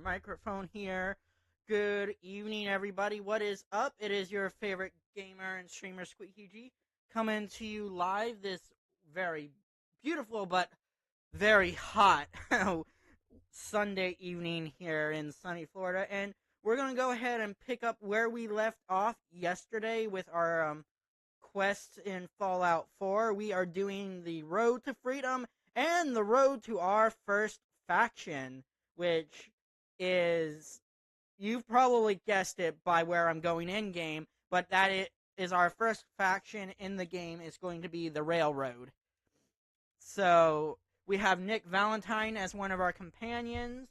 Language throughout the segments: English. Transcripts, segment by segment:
microphone here. Good evening, everybody. What is up? It is your favorite gamer and streamer, Squeaky G, coming to you live this very beautiful but very hot Sunday evening here in sunny Florida. And we're going to go ahead and pick up where we left off yesterday with our quest in Fallout 4. We are doing the Road to Freedom and the road to our first faction, which is, you've probably guessed it by where I'm going in game, but that it is our first faction in the game is going to be the Railroad. So we have Nick Valentine as one of our companions.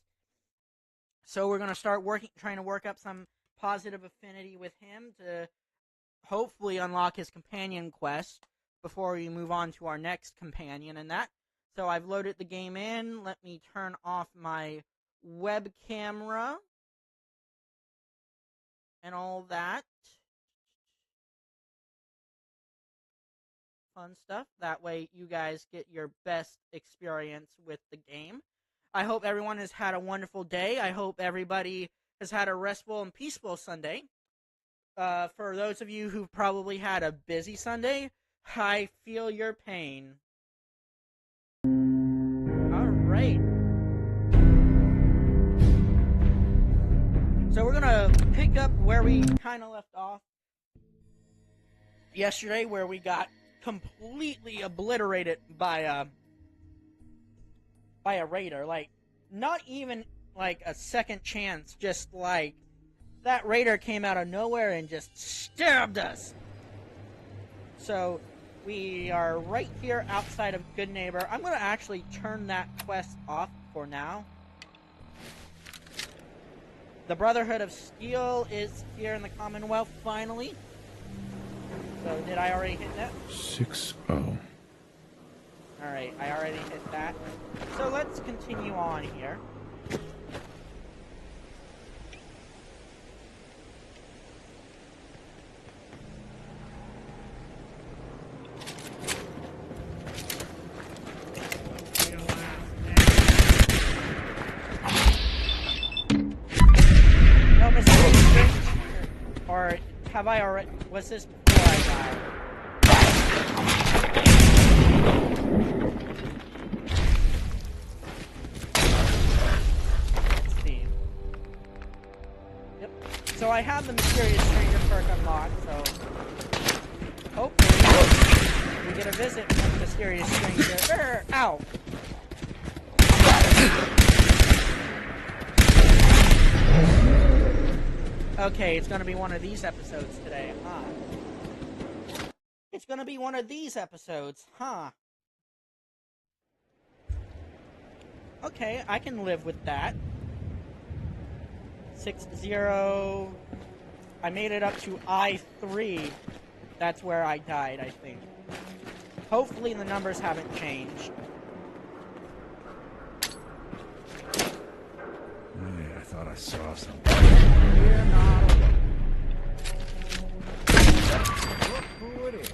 So we're going to start trying to work up some positive affinity with him to hopefully unlock his companion quest before we move on to our next companion and that. So I've loaded the game in. Let me turn off my web camera and all that fun stuff. That way you guys get your best experience with the game. I hope everyone has had a wonderful day. I hope everybody has had a restful and peaceful Sunday. For those of you who probably had a busy Sunday, I feel your pain. Alright. So we're gonna pick up where we kind of left off yesterday, where we got completely obliterated by a raider. Like, not even like a second chance, just like that raider came out of nowhere and just stabbed us. So we are right here outside of Good Neighbor. I'm going to actually turn that quest off for now. The Brotherhood of Steel is here in the Commonwealth finally. So did I already hit that? 6-0. Alright, I already hit that. So let's continue on here. Or have I already... Was this before I died? Let's see. Yep. So I have the Mysterious Stranger perk unlocked, so... hopefully we get a visit from the Mysterious Stranger. Ow! Okay, it's gonna be one of these episodes today, huh? It's gonna be one of these episodes, huh? Okay, I can live with that. 6-0. I made it up to I-3. That's where I died, I think. Hopefully the numbers haven't changed. I thought I saw something. We're not alone. Look who it is.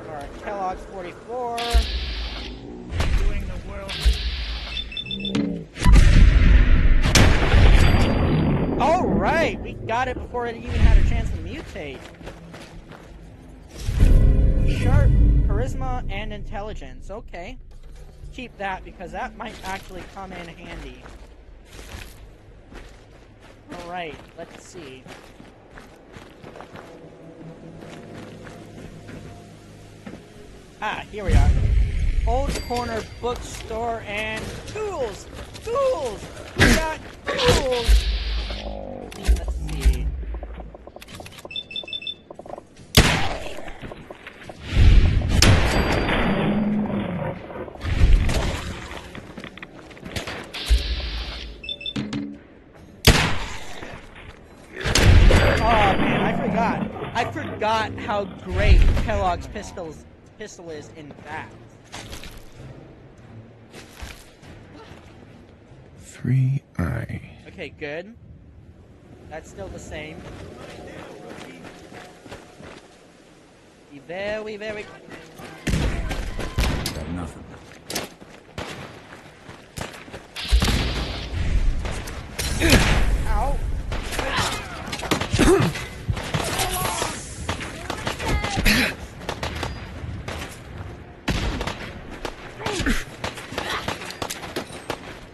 Alright, Kellogg's 44. Doing the world. Alright, we got it before it even had a chance to mutate. Sharp, charisma, and intelligence. Okay. Keep that because that might actually come in handy. Alright, let's see. Ah, here we are. Old Corner Bookstore and tools! Tools! We got tools! Let's see. I forgot how great Kellogg's pistol is in that. 3I. Okay, good. That's still the same. Be very, very... Got nothing. Ow.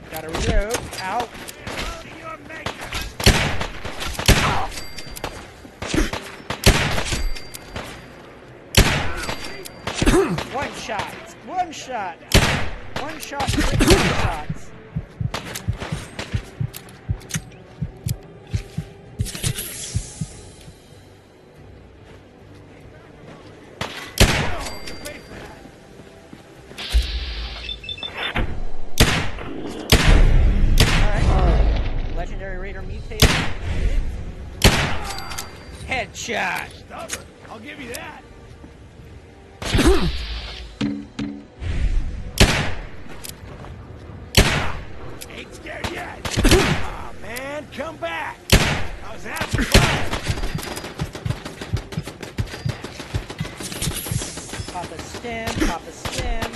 Gotta reload. Ow. One shot. One shot. One shot. Six shots. Alright. Legendary Raider mutated. Headshot. Stubborn. I'll give you that. Ain't scared yet. Aw, man, come back. I was having fun. Pop a stem. Pop a stem.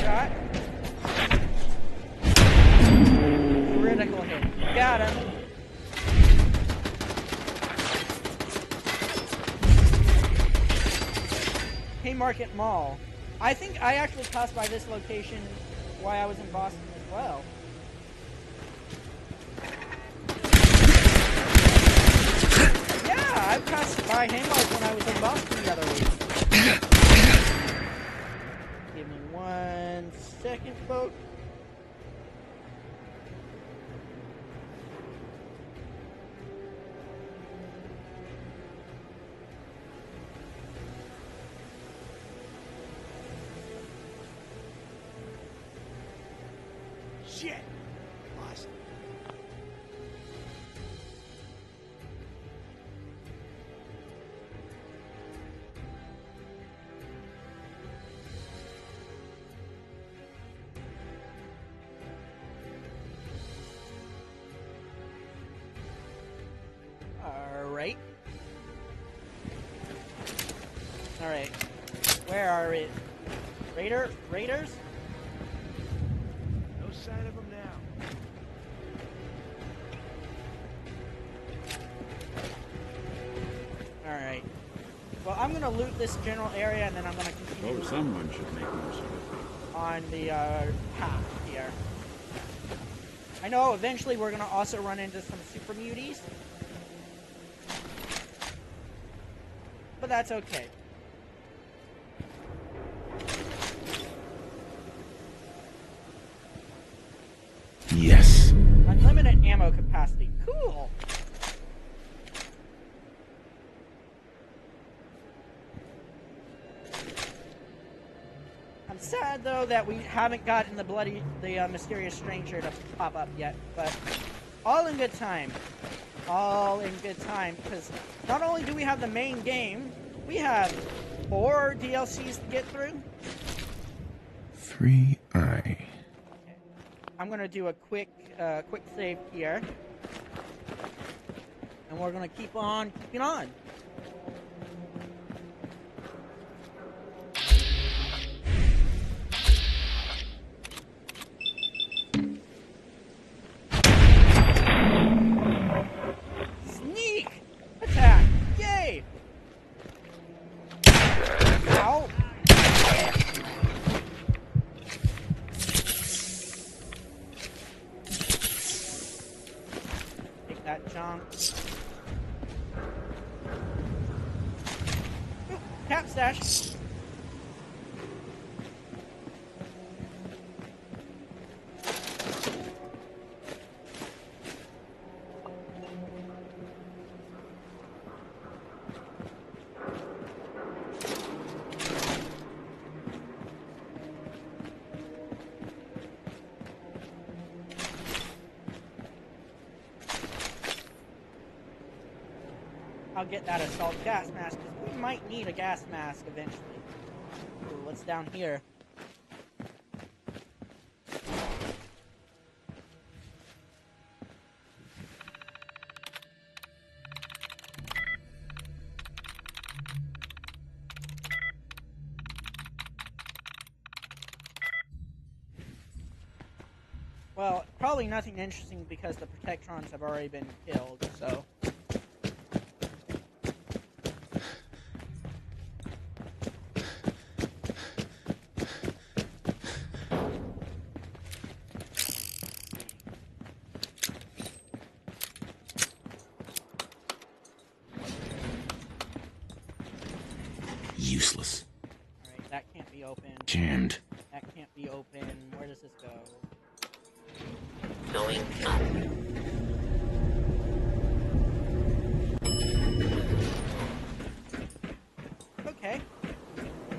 Shot. Critical hit. Got him. Haymarket Mall. I think I actually passed by this location while I was in Boston as well. Yeah, I passed by Haymarket when I was in Boston the other week. Give me 1 second, folks. Shit. Lost. Alright. Alright. Where are it? Raiders? No sign of him now. Alright. Well, I'm gonna loot this general area and then I'm gonna continue Oh, someone should make more sense. on the path here. I know eventually we're gonna also run into some super muties. But that's okay. Yes. Unlimited ammo capacity. Cool. I'm sad though that we haven't gotten the mysterious stranger to pop up yet, but all in good time. All in good time, because not only do we have the main game, we have 4 DLCs to get through. 3I. I'm gonna do a quick save here, and we're gonna keep on keeping on. Sneak attack! Yay! Ow! Take that junk. Ooh, cap stash. I'll get that assault gas mask, because we might need a gas mask eventually. Ooh, what's down here? Well, probably nothing interesting because the Protectrons have already been killed, so... Useless. Alright, that can't be open. Jammed. That can't be open. Where does this go? Going up. Okay.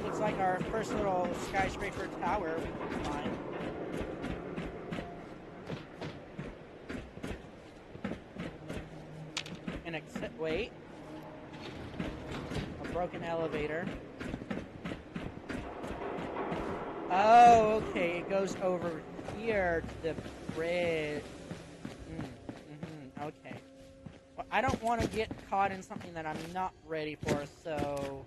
Looks like our first little skyscraper tower we can find. Wait. A broken elevator. Oh, okay. It goes over here to the bridge. Okay. Well, I don't want to get caught in something that I'm not ready for, so...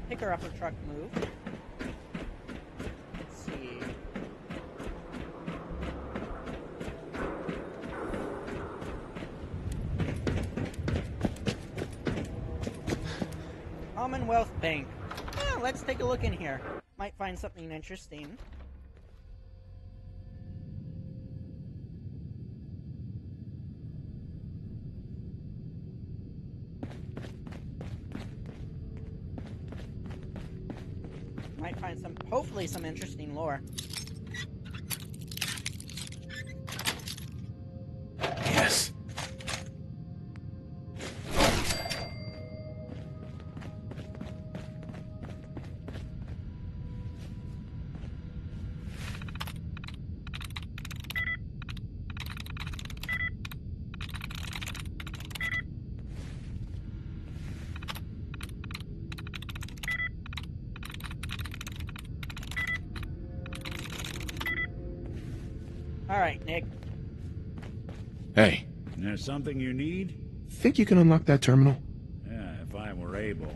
Pick her upper truck move. Let's see. Commonwealth Bank. Let's take a look in here. Might find something interesting. Might find some, hopefully some interesting lore. Yes. Alright, Nick. Hey, There's something you need? think you can unlock that terminal? Yeah, if I were able.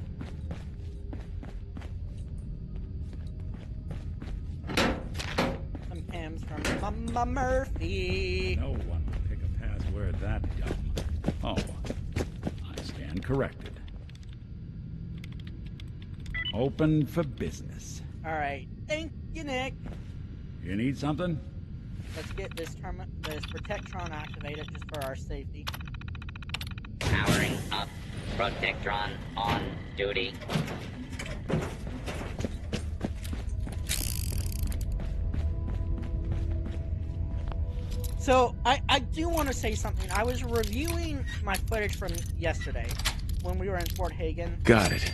Some cams from Mama Murphy. No one would pick a password that dumb. Oh, I stand corrected. Open for business. Alright, thank you, Nick. You need something? Let's get this Protectron activated just for our safety. Powering up. Protectron on duty. So, I do want to say something. I was reviewing my footage from yesterday when we were in Fort Hagen. Got it.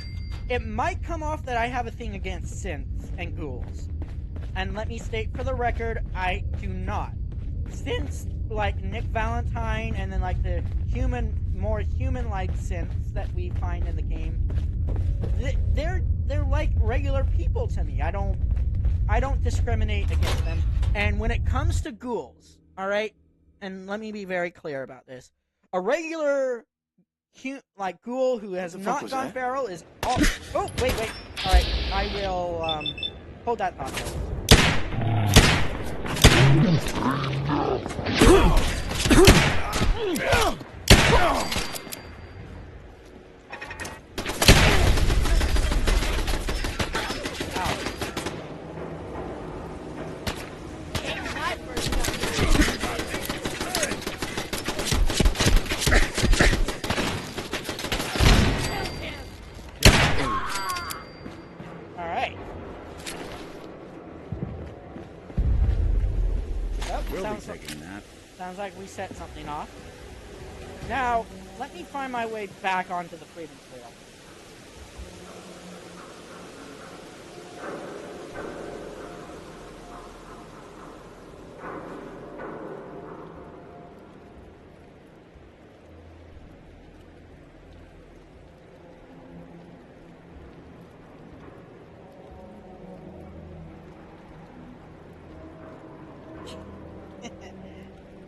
It might come off that I have a thing against synths and ghouls. And let me state for the record, I do not. Synths like Nick Valentine and then like the more human-like synths that we find in the game, they're like regular people to me. I don't discriminate against them. And when it comes to ghouls, all right, and let me be very clear about this, a regular like ghoul who has not gone feral is all. Oh wait. All right, I will hold that thought. Alright. We'll be taking that. Sounds like we set something off. Now, let me find my way back onto the Freedom Trail.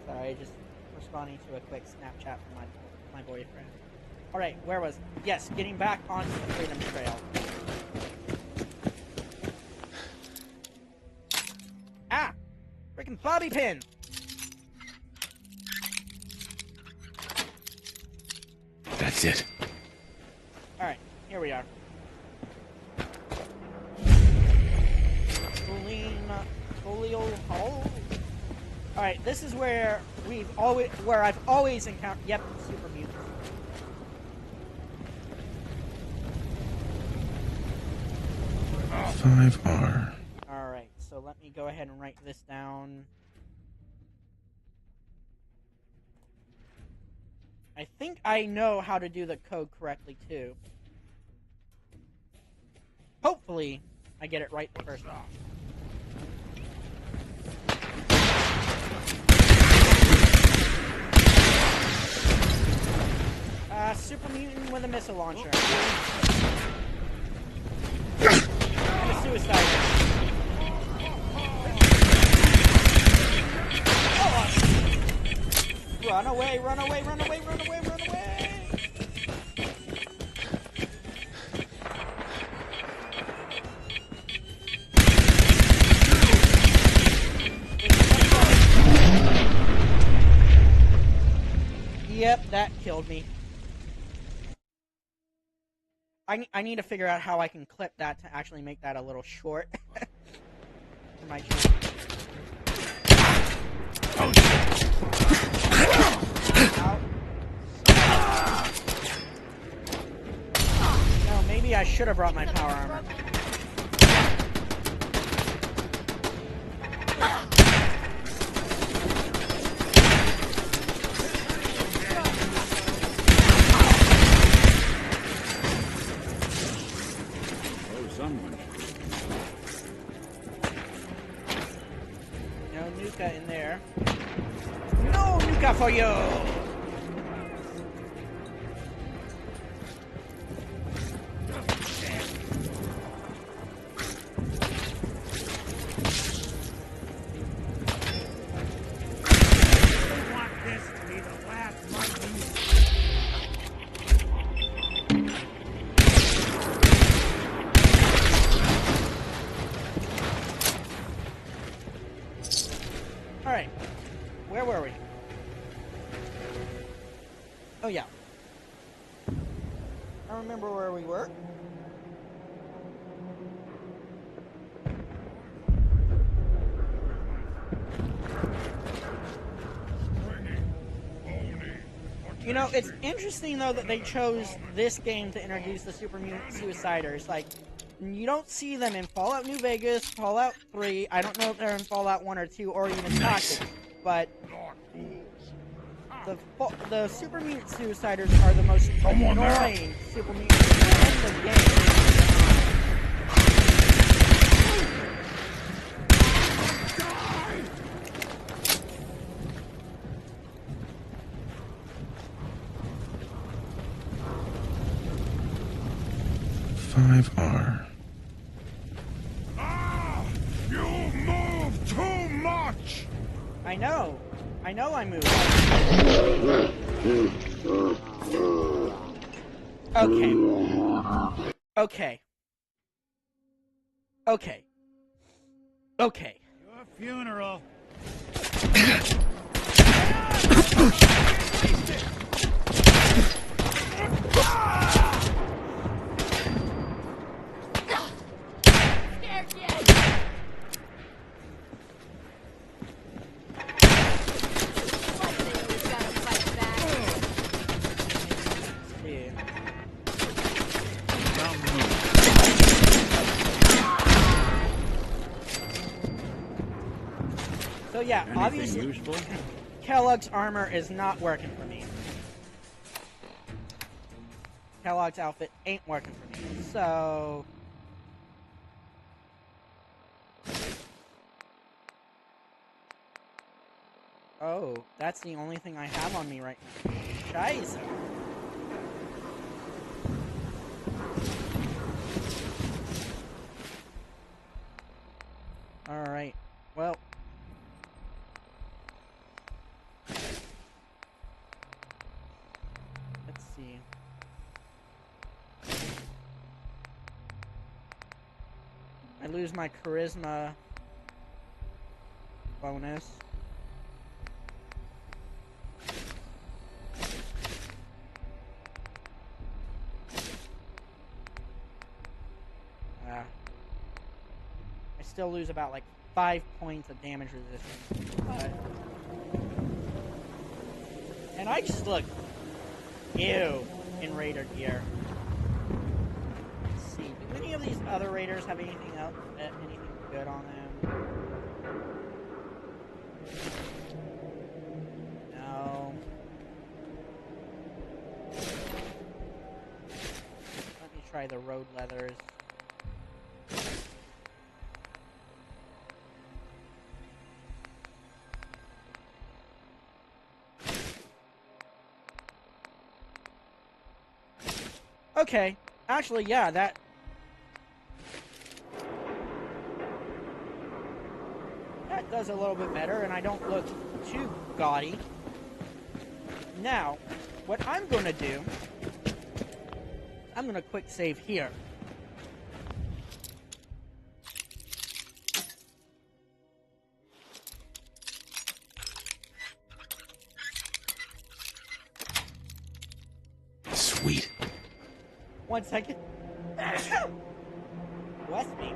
Sorry, just responding to a quick Snapchat from my boyfriend. Alright, where was... Yes, getting back onto the Freedom Trail. Ah! Freaking bobby pin! That's it. Alright, here we are. Folio Hall. Alright, this is where I've always encountered, yep, super mutants. Five R. Alright, so let me go ahead and write this down. I think I know how to do the code correctly, too. Hopefully, I get it right the first time. Super mutant with a missile launcher. And a suicide. Oh! Run away, run away, run away, run away, run away! Yep, that killed me. I need to figure out how I can clip that to actually make that a little short. For my channel. No, maybe I should have brought my power armor. No Nuka in there. No Nuka for you! Alright. Where were we? Oh, yeah. I remember where we were. You know, it's interesting, though, that they chose this game to introduce the Super Mutant Suiciders. Like, you don't see them in Fallout New Vegas, Fallout 3. I don't know if they're in Fallout 1 or 2 or even Toxic. But the Super Mutant Suiciders are the most annoying Super Mutants in the game. 5R. Ah! You move too much! I know I moved. Okay. Your funeral. So yeah, obviously, Kellogg's armor is not working for me. Kellogg's outfit ain't working for me. So... Oh, that's the only thing I have on me right now. Scheiße. Alright, well... lose my charisma bonus. I still lose about like 5 points of damage resistance. And I just look ew in Raider gear. Let's see. Do any of these other Raiders have anything else? Anything good on them? No. Let me try the road leathers. Okay, actually, yeah, that does a little bit better, and I don't look too gaudy. Now, what I'm going to do, I'm going to quick save here. Sweet. 1 second. Bless me.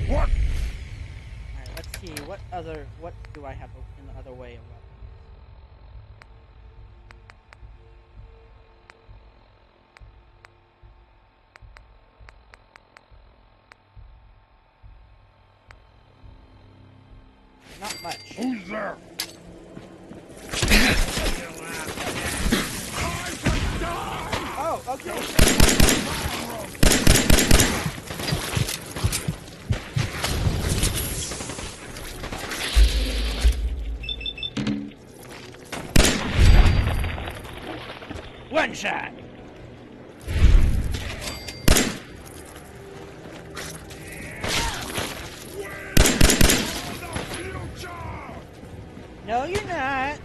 What? Alright, let's see. What do I have in the other way of weapons? Not much. Who's there? Oh, okay. One shot. No, you're not.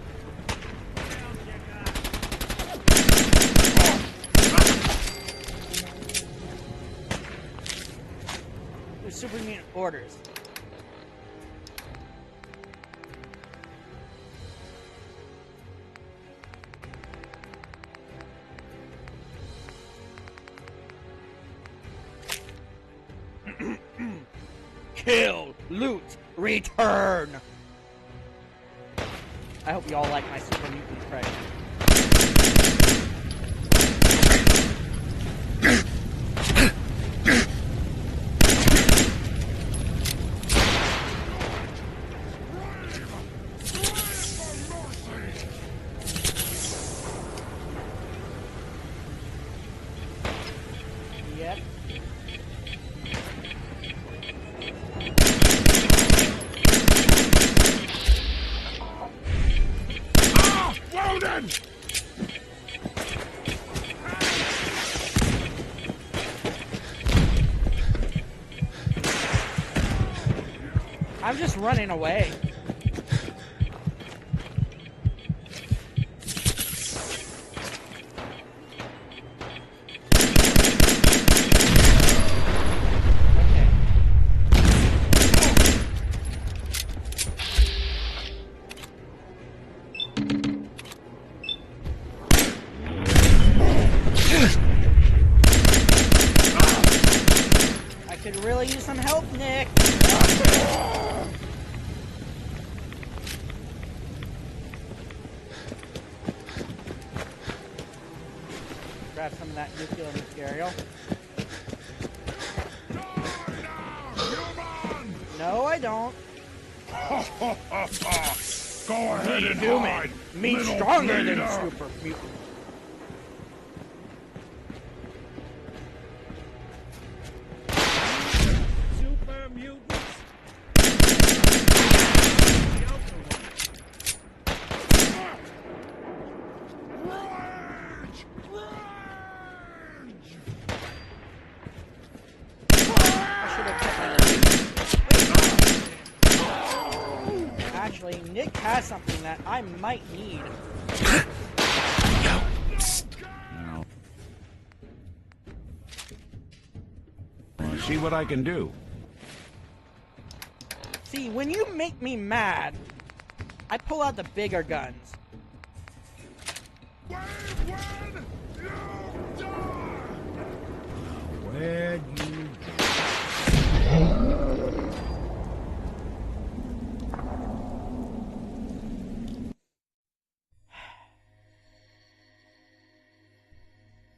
With super mutant orders. Kill, loot, return. I hope you all like my super mutant impression. Yep. Loaded! I'm just running away. Okay. I could really use some help, Nick. Grab some of that nuclear material. No, I don't. Go ahead and Human. hide, Me little stronger than bleeder. super mutant. Super mutants. Rage! Rage! I should have kept my... Actually, Nick has something that I might need. See what I can do. See, when you make me mad, I pull out the bigger guns. Where'd you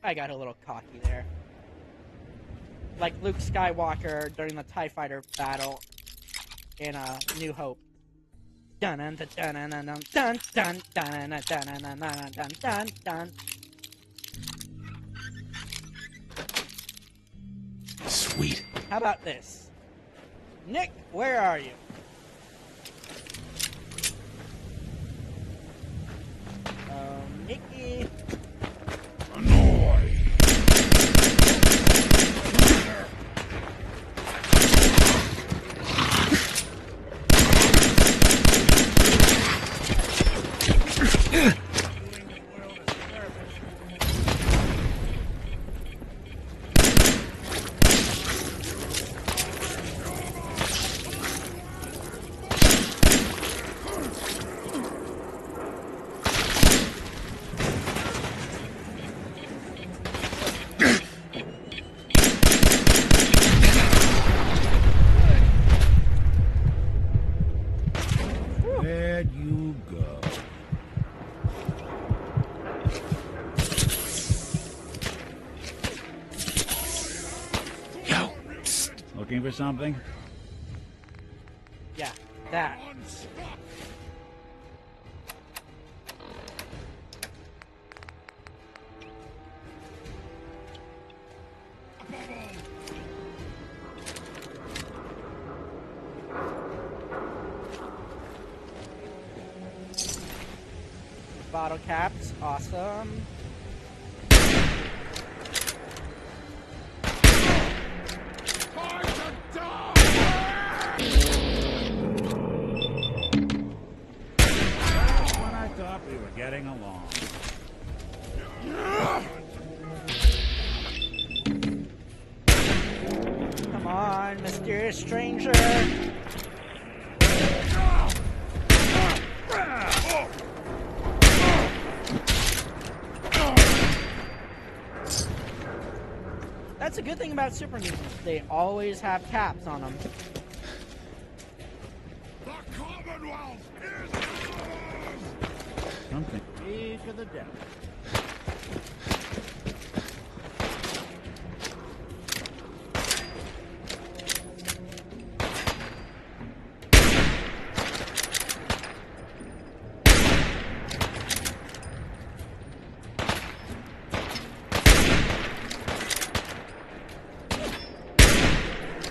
I got a little cocky there. Like Luke Skywalker during the TIE Fighter battle in New Hope. Dun dun dun dun dun dun dun dun dun dun dun dun dun dun. Sweet. How about this? Nick, where are you? Nicky. Where'd you go? Yo. Looking for something? Yeah, that. Bottle caps, awesome. When I thought we were getting along. Come on, mysterious stranger. That's a good thing about super mutants. They always have caps on them. The Commonwealth is ours! Something big to the devil.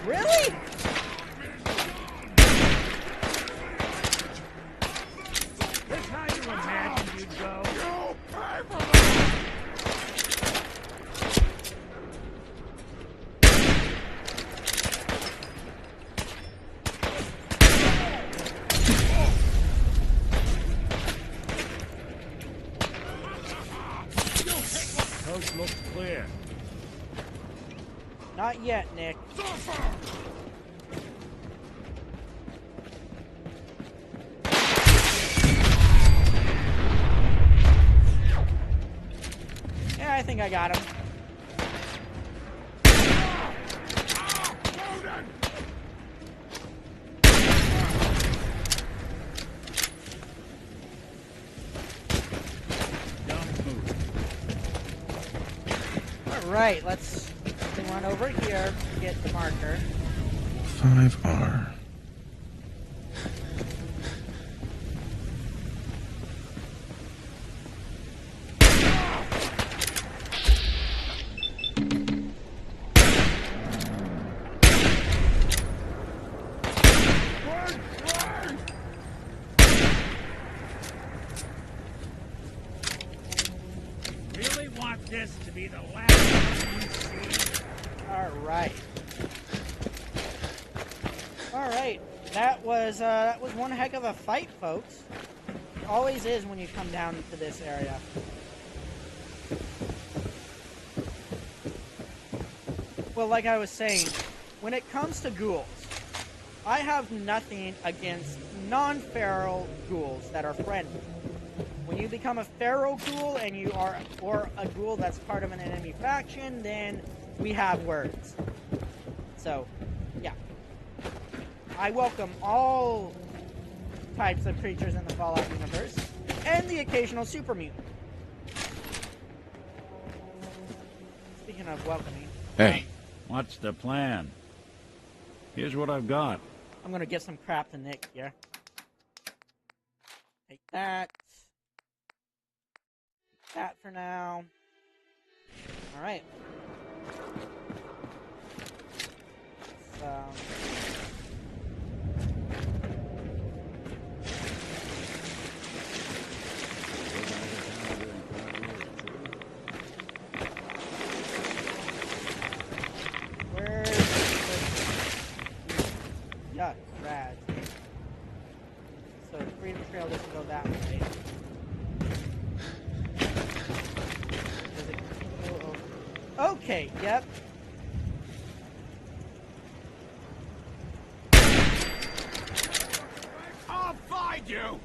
Really? This how you imagined you'd go? You pay for Coast looks clear. Not yet, Nick. Yeah, I think I got him. Don't move. Alright, let's go on over here to get the marker. 5R. Really want this to be the last one we see? Alright. Alright. That was one heck of a fight, folks. It always is when you come down to this area. Well, like I was saying, when it comes to ghouls, I have nothing against non-feral ghouls that are friendly. When you become a feral ghoul and you are, or a ghoul that's part of an enemy faction, then we have words. So, yeah. I welcome all types of creatures in the Fallout universe, and the occasional super mutant. Speaking of welcoming... Hey. What's the plan? Here's what I've got. I'm gonna get some crap to Nick here. Take that. Take that for now. Alright. Where's the... Yuck, rad. So Freedom Trail doesn't go that way. Does it go over? Okay, yep. I'll find you!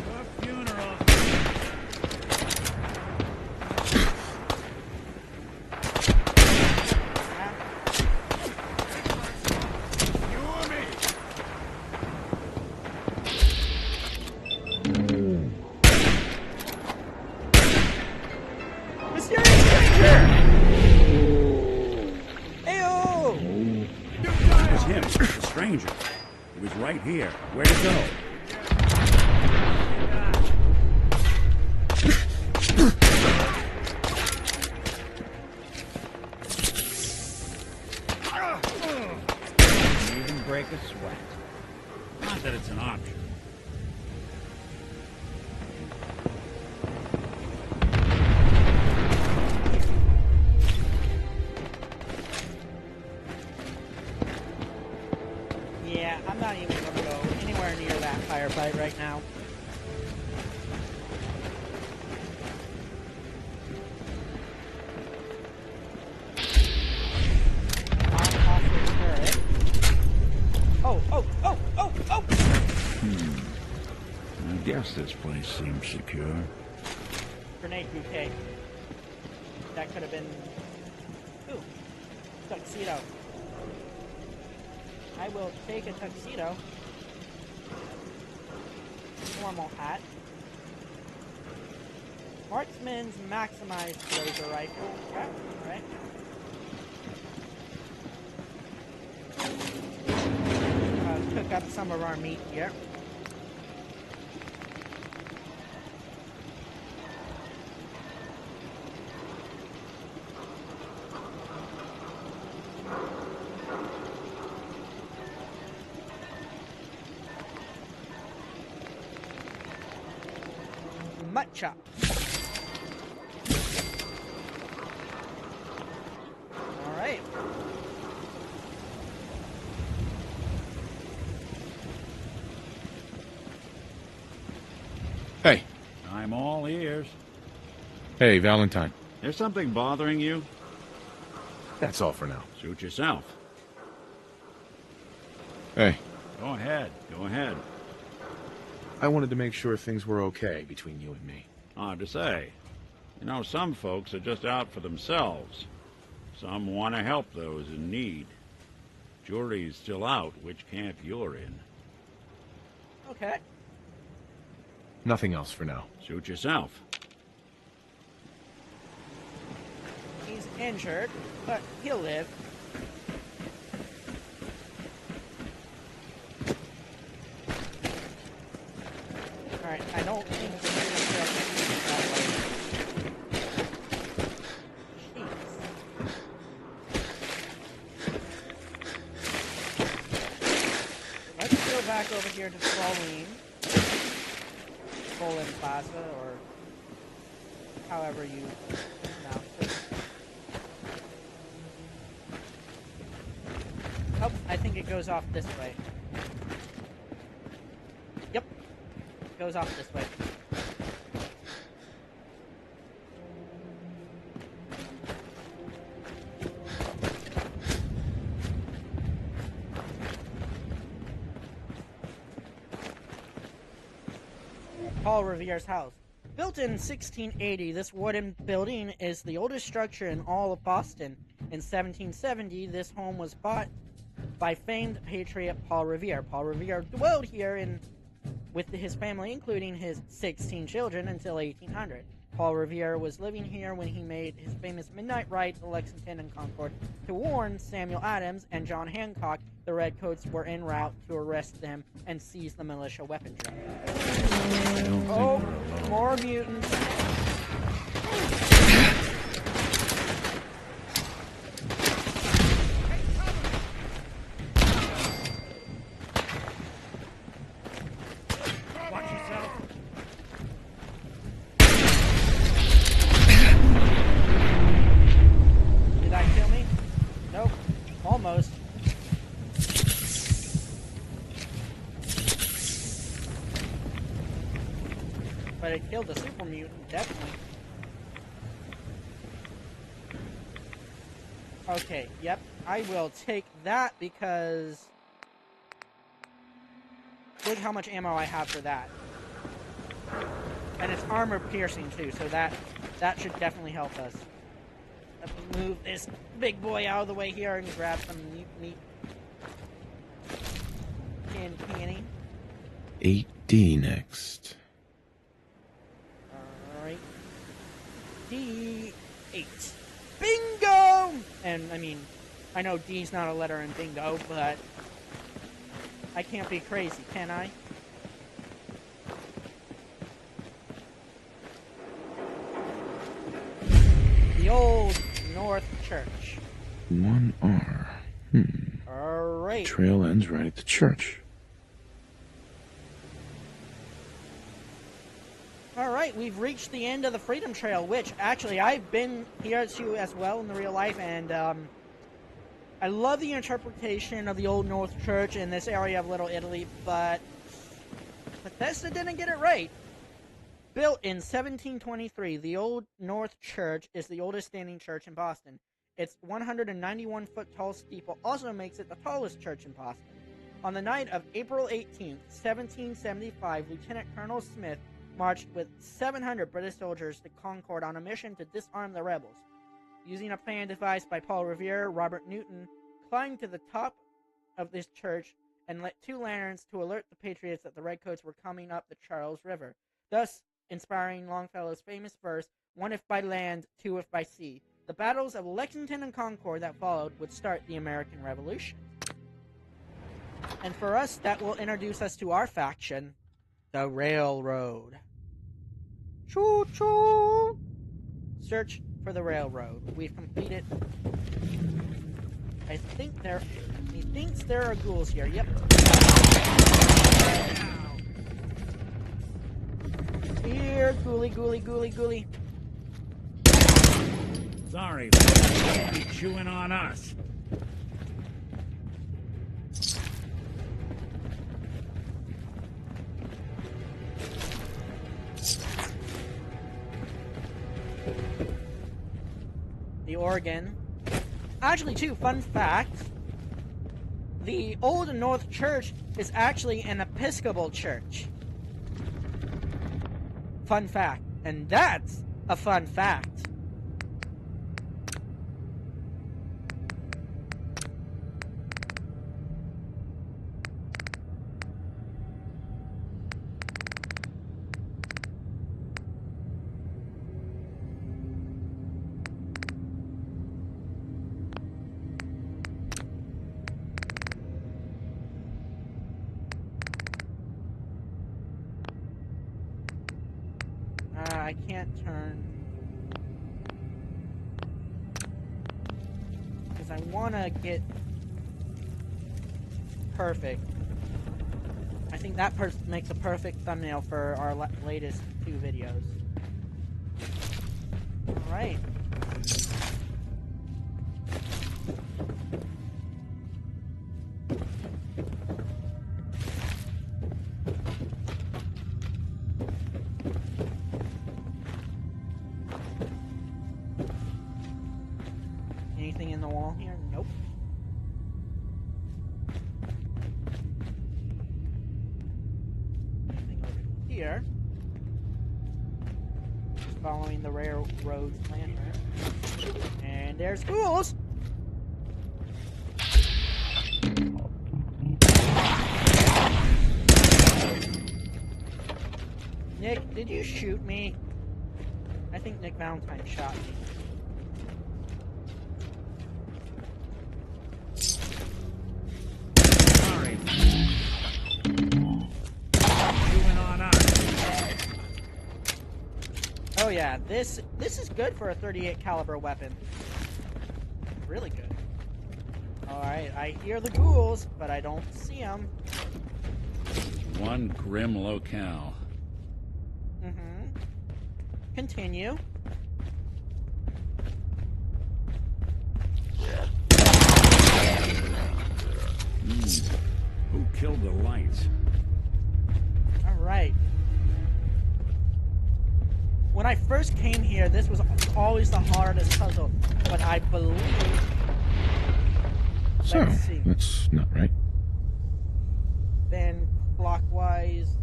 A funeral. You or me? Mysterious stranger! Ayo! It was him, the stranger. He was right here. Where'd he go? Didn't even break a sweat. Not that it's an option. Yeah, I'm not even gonna go anywhere near that firefight right now. On off the turret. Oh, oh, oh, oh, oh! I guess this place seems secure. Grenade bouquet. That could have been... Ooh, tuxedo. I will take a tuxedo. Formal hat. Marksman's maximized laser rifle. Okay, alright. Cook up some of our meat here. Matcha. Alright. Hey. I'm all ears. Hey, Valentine. There's something bothering you? That's all for now. Suit yourself. Hey. Go ahead. Go ahead. I wanted to make sure things were okay between you and me. Hard to say. You know, some folks are just out for themselves. Some want to help those in need. Jury's still out which camp you're in. Okay. Nothing else for now. Suit yourself. He's injured, but he'll live. Alright, I don't think the Jeez. Let's go back over here to Pauline. Colon Plaza, or however you pronounce it. Oh, I think it goes off this way. Yep. It goes off this way. Paul Revere's house. Built in 1680, this wooden building is the oldest structure in all of Boston. In 1770, this home was bought by famed patriot Paul Revere. Paul Revere dwelled here with his family, including his 16 children, until 1800. Paul Revere was living here when he made his famous midnight ride to Lexington and Concord to warn Samuel Adams and John Hancock the Redcoats were en route to arrest them and seize the militia weaponry. Oh, more mutants. Watch yourself. Did that kill me? Nope. Almost. But it killed the super mutant, definitely. Okay, yep. I will take that because look how much ammo I have for that. And it's armor piercing too, so that should definitely help us. Let me move this big boy out of the way here and grab some meat. Candy. 8D next. Alright. D8. Bingo! And, I mean, I know D's not a letter in bingo, but I can't be crazy, can I? The Old North Church. 1R. Alright. Trail ends right at the church. Alright, we've reached the end of the Freedom Trail, which, actually, I've been here too as well in the real life, and, I love the interpretation of the Old North Church in this area of Little Italy, but Bethesda didn't get it right. Built in 1723, the Old North Church is the oldest standing church in Boston. Its 191-foot tall steeple also makes it the tallest church in Boston. On the night of April 18th, 1775, Lieutenant Colonel Smith marched with 700 British soldiers to Concord on a mission to disarm the rebels. Using a plan devised by Paul Revere, Robert Newton climbed to the top of this church and lit 2 lanterns to alert the Patriots that the Redcoats were coming up the Charles River, thus inspiring Longfellow's famous verse, "One if by land, two if by sea." The battles of Lexington and Concord that followed would start the American Revolution. And for us, that will introduce us to our faction, the Railroad. Choo-choo! Search for the Railroad. We've completed. He thinks there are ghouls here. Yep. Here, ghoulie. Sorry, they'll be chewing on us. The organ. Actually, too, fun fact. The Old North Church is actually an Episcopal church. Fun fact. And that's a fun fact. I can't turn because I want to get perfect. I think that makes a perfect thumbnail for our latest 2 videos. Alright. Anything in the wall here? Nope. Anything over here? following the railroad's lantern. And there's ghouls! Nick, did you shoot me? I think Nick Valentine shot me. Sorry. Moving on up. Oh yeah, this is good for a 38 caliber weapon. Really good. Alright, I hear the ghouls, but I don't see them. One grim locale. Continue. Who killed the lights? Alright. When I first came here, this was always the hardest puzzle, but I believe... So, Let's see. that's not right. Then clockwise,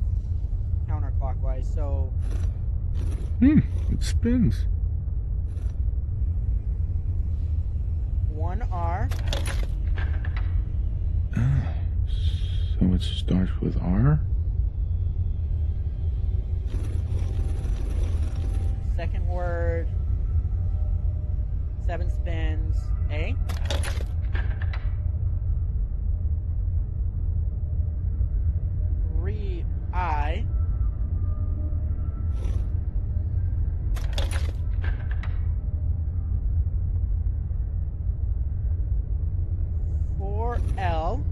counterclockwise, so... It spins. 1R. So it starts with R? Second word. 7 spins. A. I. 4L.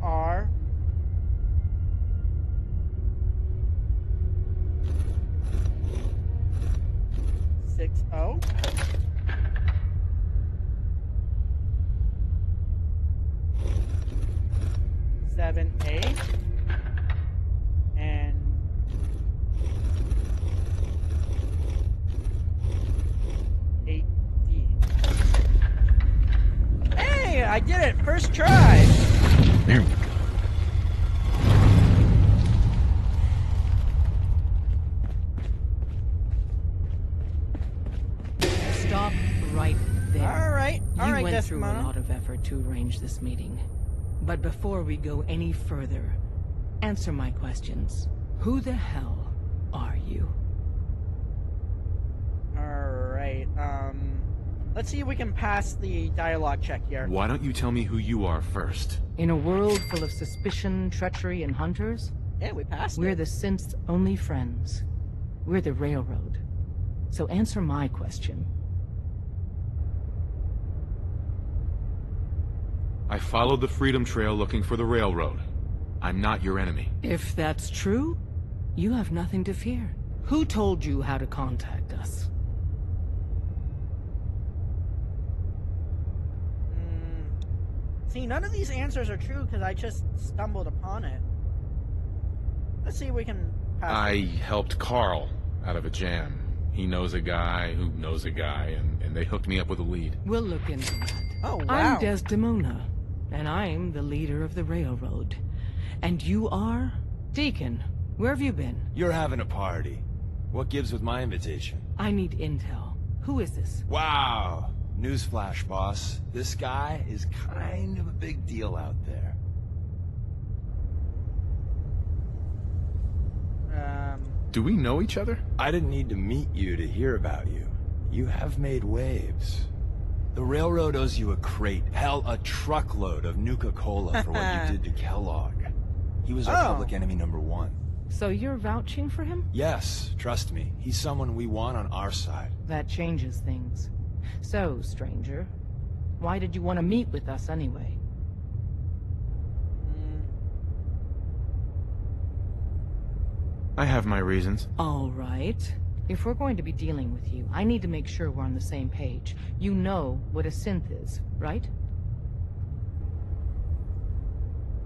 R 6O 7A and 8D. Hey, I did it! First try! There we go. Stop right there. Alright, You went Desmona. through a lot of effort to arrange this meeting. But before we go any further, answer my questions. Who the hell are you? Alright, let's see if we can pass the dialogue check here. Why don't you tell me who you are first? In a world full of suspicion, treachery, and hunters, Yeah, we passed we're it. the synth's only friends. We're the Railroad. So answer my question. I followed the Freedom Trail looking for the railroad. I'm not your enemy. If that's true, you have nothing to fear. Who told you how to contact us? See, none of these answers are true because I just stumbled upon it. Let's see if we can pass I it. helped Carl out of a jam. He knows a guy who knows a guy, and they hooked me up with a lead. We'll look into that. Oh, wow. I'm Desdemona, and I'm the leader of the Railroad. And you are? Deacon, where have you been? You're having a party. What gives with my invitation? I need intel. Who is this? Wow. Newsflash, boss. This guy is kind of a big deal out there. Do we know each other? I didn't need to meet you to hear about you. You have made waves. The railroad owes you a crate, hell, a truckload of Nuka-Cola for what you did to Kellogg. He was our public enemy #1. So you're vouching for him? Yes, trust me. He's someone we want on our side. That changes things. So, stranger, why did you want to meet with us anyway? I have my reasons. All right. If we're going to be dealing with you, I need to make sure we're on the same page. You know what a synth is, right?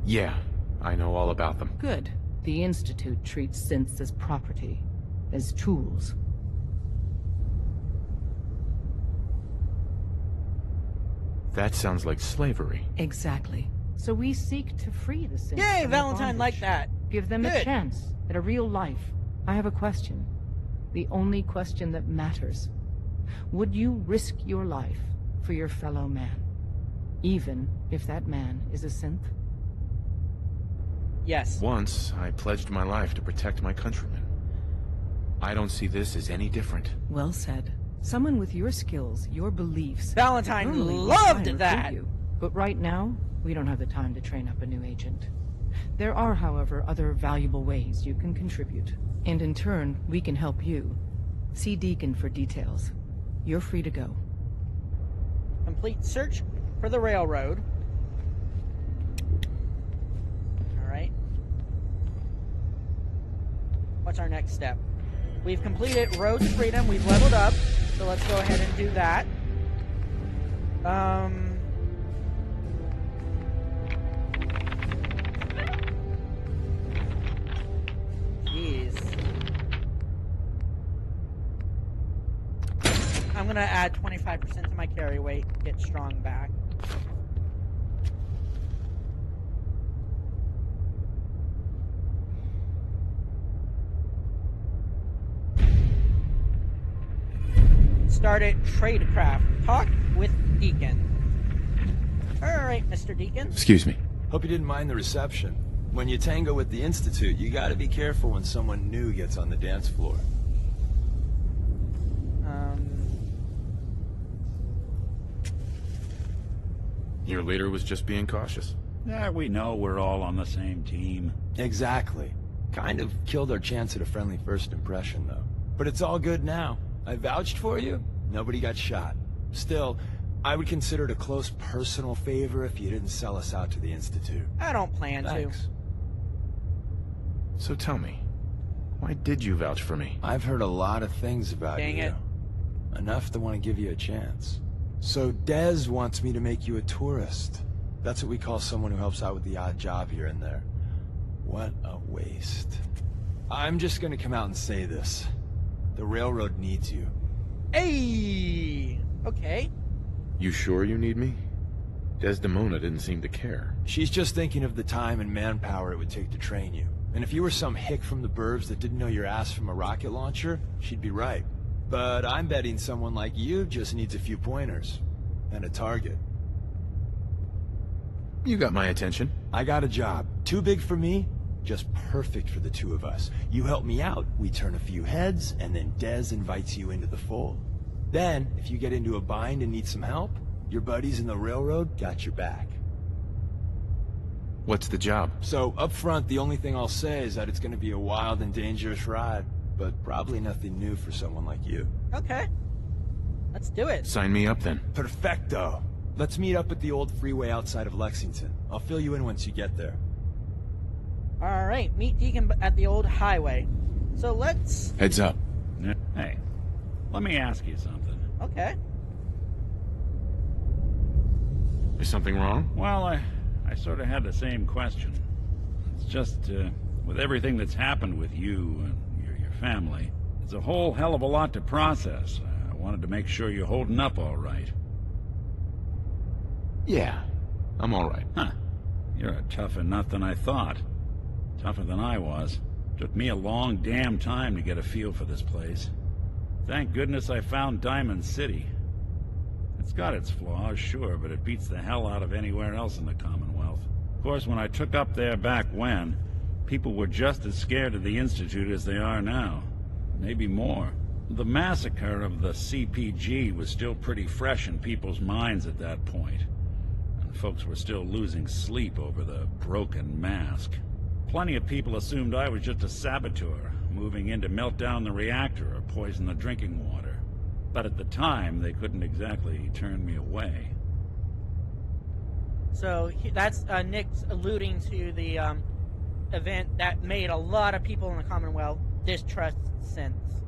Yeah, I know all about them. Good. The Institute treats synths as property, as tools. That sounds like slavery. Exactly. So we seek to free the synths. Yay, from their Valentine like bondage. that. Give them a Good. chance at a real life. I have a question. The only question that matters. Would you risk your life for your fellow man? Even if that man is a synth? Yes. Once, I pledged my life to protect my countrymen. I don't see this as any different. Well said. Someone with your skills, your beliefs. Valentine normally would loved try and recruit that. you. But right now, we don't have the time to train up a new agent. There are, however, other valuable ways you can contribute. And in turn, we can help you. See Deacon for details. You're free to go. Complete search for the railroad. Alright. What's our next step? We've completed Road to Freedom. We've leveled up. So let's go ahead and do that. Jeez. I'm gonna add 25% to my carry weight, get strong back. Started Tradecraft. Talk with Deacon. Alright, Mr. Deacon. Excuse me. Hope you didn't mind the reception. When you tango with the Institute, you gotta be careful when someone new gets on the dance floor. Your leader was just being cautious. Yeah, we know we're all on the same team. Exactly. Kind of killed our chance at a friendly first impression, though. But it's all good now. I vouched for you. Nobody got shot. Still, I would consider it a close personal favor if you didn't sell us out to the Institute. I don't plan Thanks. So tell me, why did you vouch for me? I've heard a lot of things about Dang you. it. Enough to want to give you a chance. So Dez wants me to make you a tourist. That's what we call someone who helps out with the odd job here and there. What a waste. I'm just gonna come out and say this. The railroad needs you. Hey! Okay. You sure you need me? Desdemona didn't seem to care. She's just thinking of the time and manpower it would take to train you. And if you were some hick from the burbs that didn't know your ass from a rocket launcher, she'd be right. But I'm betting someone like you just needs a few pointers. And a target. You got my attention. I got a job. Too big for me, just perfect for the two of us. You help me out, we turn a few heads, and then Dez invites you into the fold. Then, if you get into a bind and need some help, your buddies in the railroad got your back. What's the job? So, up front, the only thing I'll say is that it's gonna be a wild and dangerous ride, but probably nothing new for someone like you. Okay. Let's do it. Sign me up then. Perfecto. Let's meet up at the old freeway outside of Lexington. I'll fill you in once you get there. Alright, meet Deacon at the old highway. So let's... Heads up. Hey, let me ask you something. Okay. Is something wrong? Well, I sort of had the same question. It's just, with everything that's happened with you and your family, it's a whole hell of a lot to process. I wanted to make sure you're holding up all right. Yeah, I'm all right. Huh. You're a tougher nut than I thought. Tougher than I was. Took me a long damn time to get a feel for this place. Thank goodness I found Diamond City. It's got its flaws, sure, but it beats the hell out of anywhere else in the Commonwealth. Of course, when I took up there back when, people were just as scared of the Institute as they are now. Maybe more. The massacre of the CPG was still pretty fresh in people's minds at that point. And folks were still losing sleep over the broken mask. Plenty of people assumed I was just a saboteur, moving in to melt down the reactor or poison the drinking water. But at the time, they couldn't exactly turn me away. So that's Nick's alluding to the event that made a lot of people in the Commonwealth distrust synths.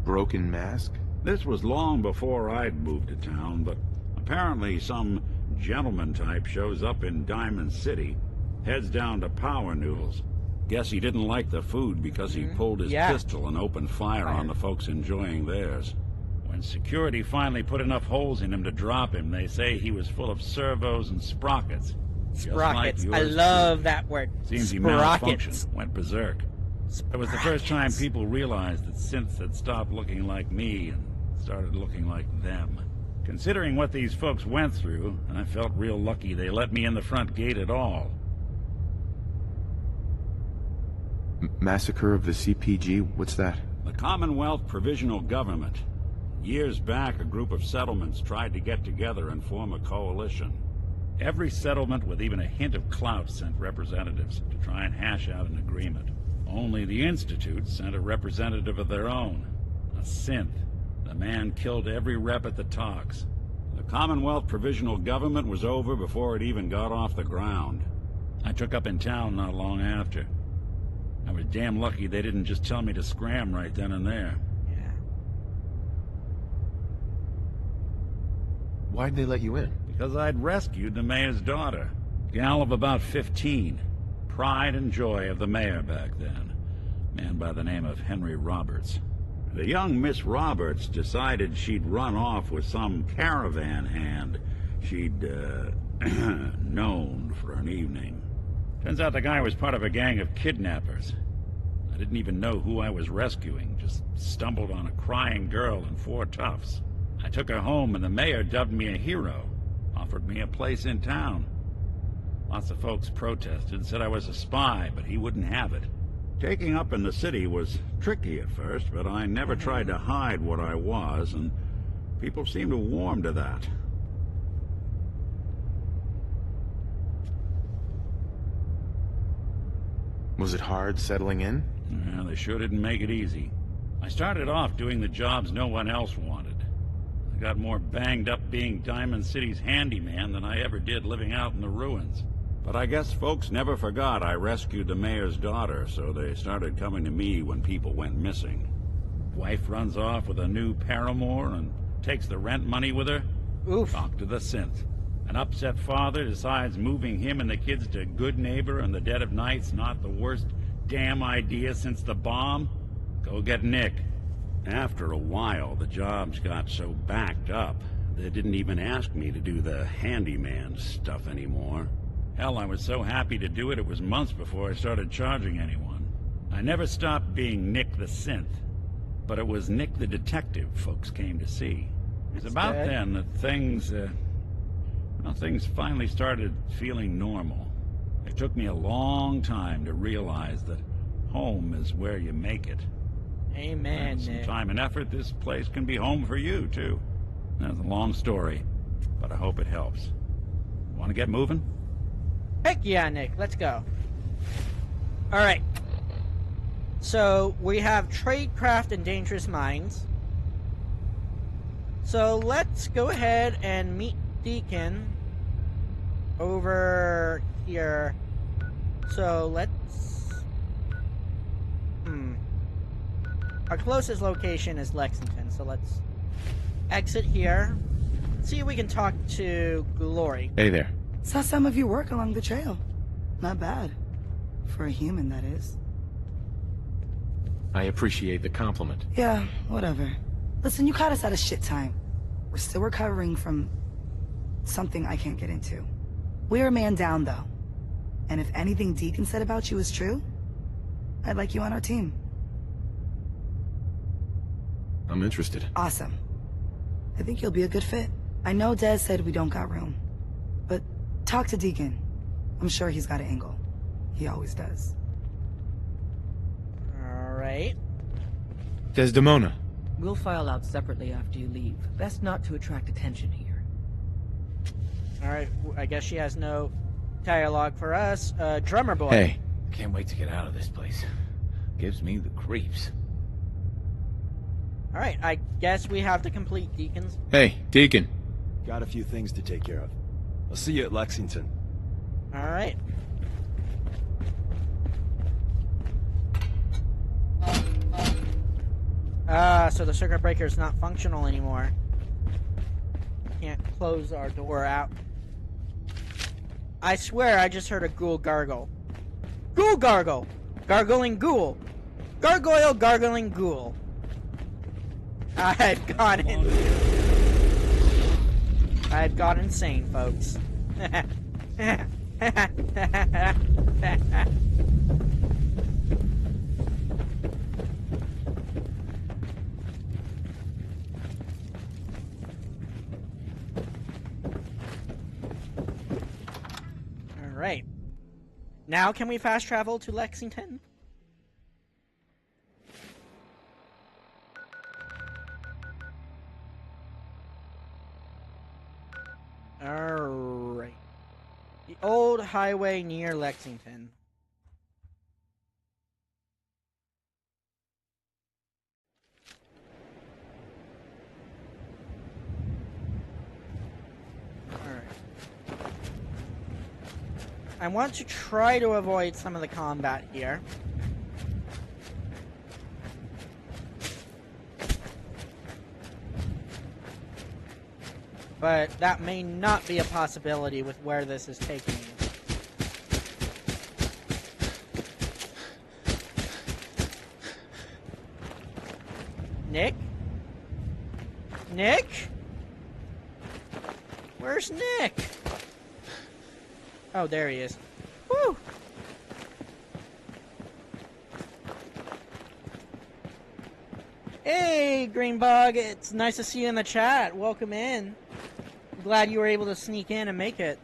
Broken mask? This was long before I'd moved to town, but apparently some gentleman type shows up in Diamond City, heads down to Power Noodles, Guess he didn't like the food because he pulled his pistol and opened fire on the folks enjoying theirs. When security finally put enough holes in him to drop him, they say he was full of servos and sprockets. Sprockets. I love that word. Seems he malfunctioned, went berserk. It was the first time people realized that synths had stopped looking like me and started looking like them. Considering what these folks went through, I felt real lucky they let me in the front gate at all. Massacre of the CPG? What's that? The Commonwealth Provisional Government. Years back, a group of settlements tried to get together and form a coalition. Every settlement with even a hint of clout sent representatives to try and hash out an agreement. Only the Institute sent a representative of their own, a synth. The man killed every rep at the talks. The Commonwealth Provisional Government was over before it even got off the ground. I took up in town not long after. I was damn lucky they didn't just tell me to scram right then and there. Yeah. Why'd they let you in? Because I'd rescued the mayor's daughter. Gal of about 15. Pride and joy of the mayor back then. Man by the name of Henry Roberts. The young Miss Roberts decided she'd run off with some caravan hand she'd, known for an evening. Turns out the guy was part of a gang of kidnappers. I didn't even know who I was rescuing, just stumbled on a crying girl and 4 toughs. I took her home and the mayor dubbed me a hero, offered me a place in town. Lots of folks protested, said I was a spy, but he wouldn't have it. Taking up in the city was tricky at first, but I never tried to hide what I was, and people seemed to warm to that. Was it hard settling in? Yeah, they sure didn't make it easy. I started off doing the jobs no one else wanted. I got more banged up being Diamond City's handyman than I ever did living out in the ruins. But I guess folks never forgot I rescued the mayor's daughter, so they started coming to me when people went missing. Wife runs off with a new paramour and takes the rent money with her. Oof. Talk to the synth. An upset father decides moving him and the kids to Good Neighbor in the dead of night's not the worst damn idea since the bomb. Go get Nick. After a while, the jobs got so backed up, they didn't even ask me to do the handyman stuff anymore. Hell, I was so happy to do it, it was months before I started charging anyone. I never stopped being Nick the synth, but it was Nick the detective folks came to see. It was about then that things finally started feeling normal. It took me a long time to realize that home is where you make it. Amen, With some Nick. time and effort, this place can be home for you, too. That's a long story, but I hope it helps. Want to get moving? Heck yeah, Nick. Let's go. Alright. So, we have Tradecraft and Dangerous Minds. So, let's go ahead and meet Deacon over here. So, let's... Our closest location is Lexington, so let's exit here. See if we can talk to Glory. Hey there. Saw some of your work along the trail. Not bad. For a human, that is. I appreciate the compliment. Yeah, whatever. Listen, you caught us at a shit time. We're still recovering from something I can't get into. We're a man down, though. And if anything Deacon said about you is true, I'd like you on our team. I'm interested. Awesome. I think you'll be a good fit. I know Dez said we don't got room, but talk to Deacon. I'm sure he's got an angle. He always does. Alright. Desdemona. We'll file out separately after you leave. Best not to attract attention here. Alright, I guess she has no dialogue for us. Drummer Boy. Hey. Can't wait to get out of this place. Gives me the creeps. Alright, I guess we have to complete Deacon's. Hey, Deacon. Got a few things to take care of. I'll see you at Lexington. Alright. So the circuit breaker is not functional anymore. Can't close our door out. I swear I just heard a ghoul gargle. Ghoul gargle! Gargling ghoul. Gargoyle gargling ghoul. I've gone insane, folks. Alright. Now can we fast travel to Lexington? Alright. The old highway near Lexington. Alright. I want to try to avoid some of the combat here. But that may not be a possibility with where this is taking me. Nick? Nick? Where's Nick? Oh, there he is. Woo! Hey, Greenbug, it's nice to see you in the chat. Welcome in. Glad you were able to sneak in and make it.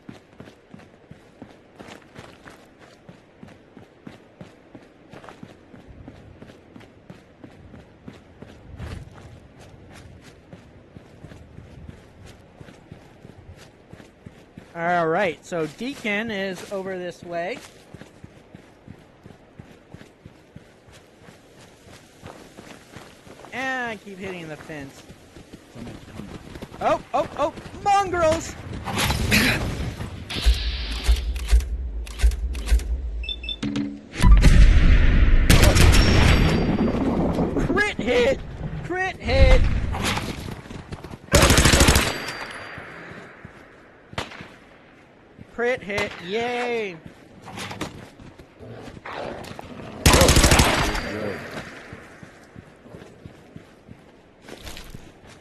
Alright, so Deacon is over this way. And I keep hitting the fence. Oh, mongrels! Crit hit! Crit hit! Crit hit, yay!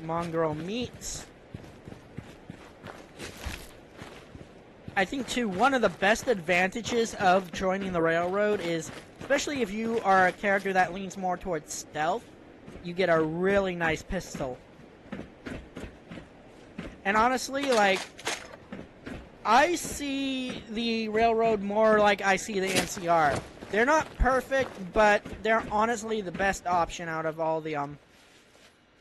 Mongrel meats. I think, too, one of the best advantages of joining the railroad is, especially if you are a character that leans more towards stealth, you get a really nice pistol. And honestly, like, I see the railroad more like I see the NCR. They're not perfect, but they're honestly the best option out of all the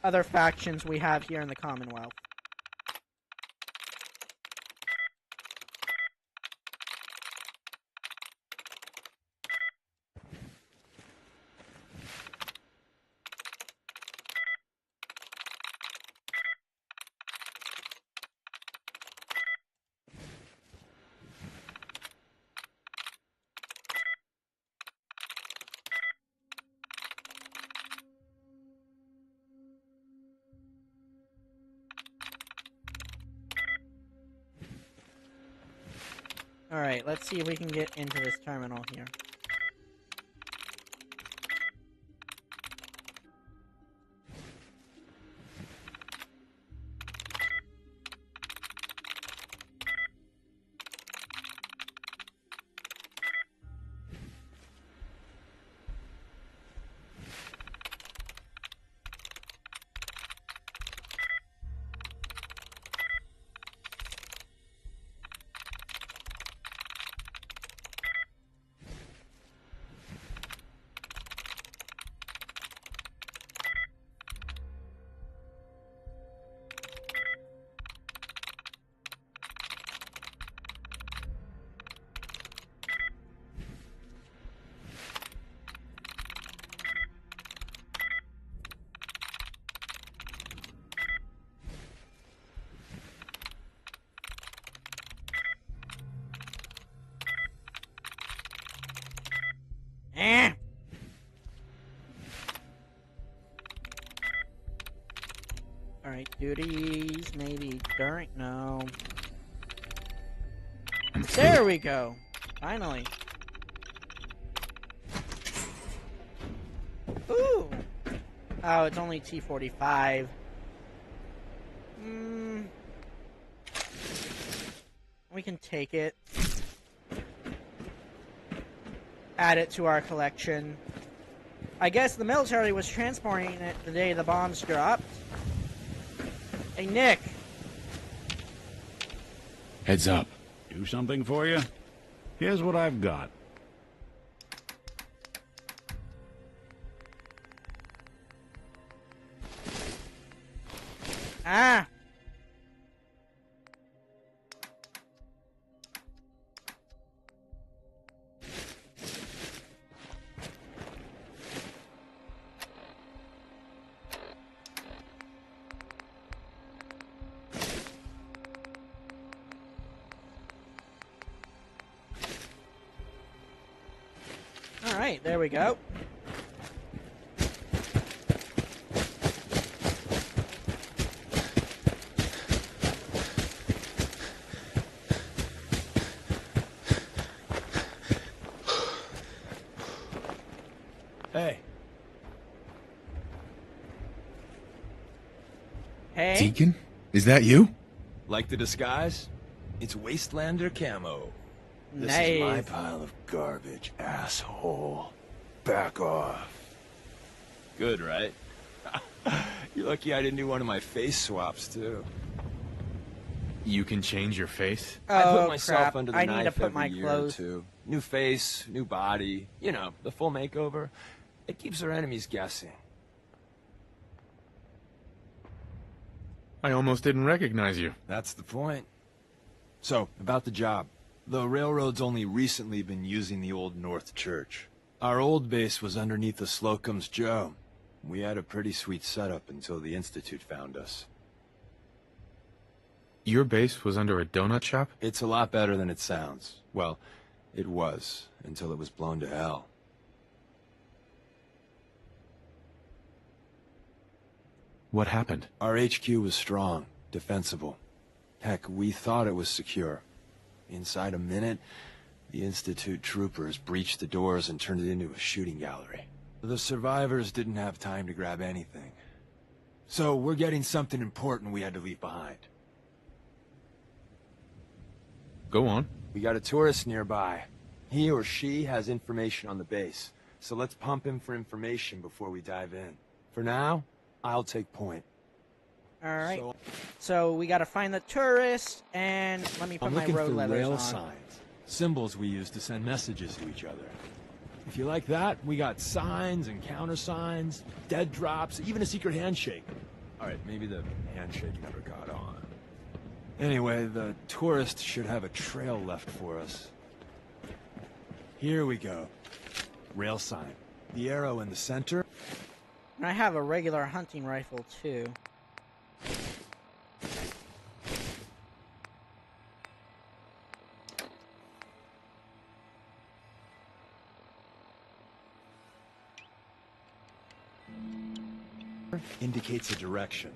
other factions we have here in the Commonwealth. Alright, let's see if we can get into this terminal here. Alright, duties, maybe during, no. There we go! Finally. Oh, it's only T-45. We can take it. Add it to our collection. I guess the military was transporting it the day the bombs dropped. Hey, Nick. Heads up. Do something for you? Here's what I've got. Ah! Alright, there we go. Hey. Hey? Deacon? Is that you? Like the disguise? It's Wastelander camo. This Nice. is my pile of garbage, asshole. Back off. Good, right? You're lucky I didn't do one of my face swaps, too. You can change your face? I Oh, put myself crap. under the I knife need to put every my year clothes. or two. New face, new body. You know, the full makeover. It keeps our enemies guessing. I almost didn't recognize you. That's the point. So, about the job. The railroad's only recently been using the old North Church. Our old base was underneath the Slocum's Joe. We had a pretty sweet setup until the Institute found us. Your base was under a donut shop? It's a lot better than it sounds. Well, it was, until it was blown to hell. What happened? Our HQ was strong, defensible. Heck, we thought it was secure. Inside a minute, the Institute troopers breached the doors and turned it into a shooting gallery. The survivors didn't have time to grab anything. So we're getting something important we had to leave behind. Go on. We got a tourist nearby. He or she has information on the base. So let's pump him for information before we dive in. For now, I'll take point. Alright. So we gotta find the tourist, and let me put I'm my looking road for leathers rail on. signs. Symbols we use to send messages to each other. If you like that, we got signs and countersigns, dead drops, even a secret handshake. Alright, maybe the handshake never got on. Anyway, the tourist should have a trail left for us. Here we go. Rail sign. The arrow in the center. And I have a regular hunting rifle, too. Indicates a direction.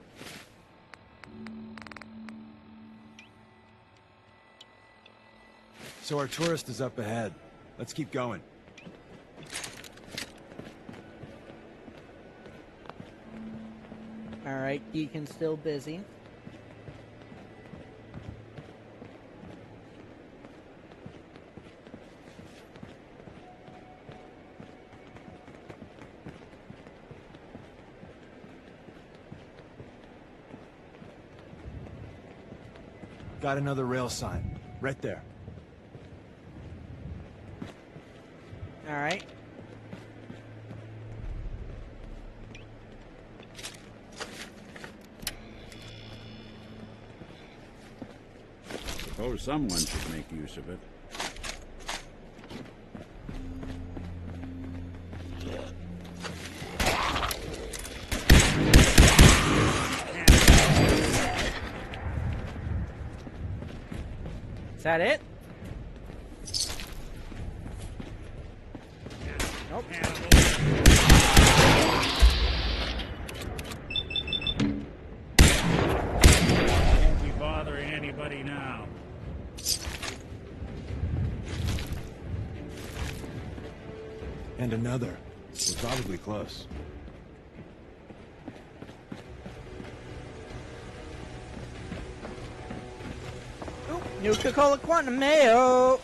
So our tourist is up ahead. Let's keep going. Alright, Deacon's still busy. Got another rail sign. Right there. Alright. Suppose someone should make use of it. Is that it? Nope. Won't be bothering anybody now. And another. We're probably close. Nuka-Cola Quantum Mayo.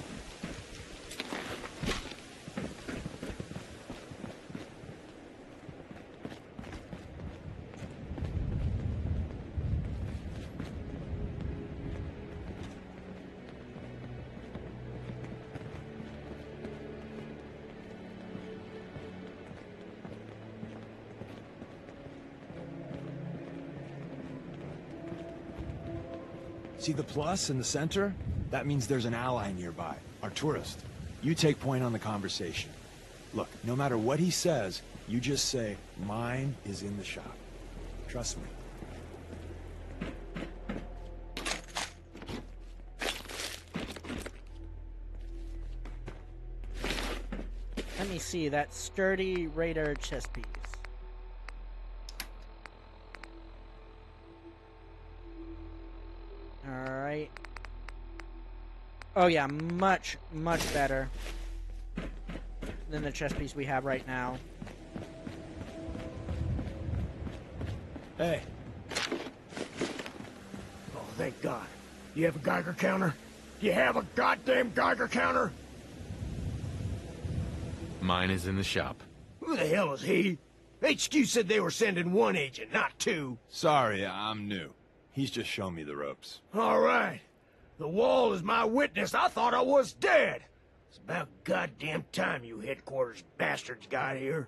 See the plus in the center? That means there's an ally nearby, our tourist. You take point on the conversation. Look, no matter what he says, you just say, mine is in the shop. Trust me. Let me see that sturdy radar chest piece. Alright. Oh yeah, much better than the chest piece we have right now. Hey. Oh, thank God. You have a Geiger counter? You have a goddamn Geiger counter? Mine is in the shop. Who the hell is he? HQ said they were sending one agent, not two. Sorry, I'm new. He's just shown me the ropes. All right. The wall is my witness. I thought I was dead. It's about goddamn time you headquarters bastards got here.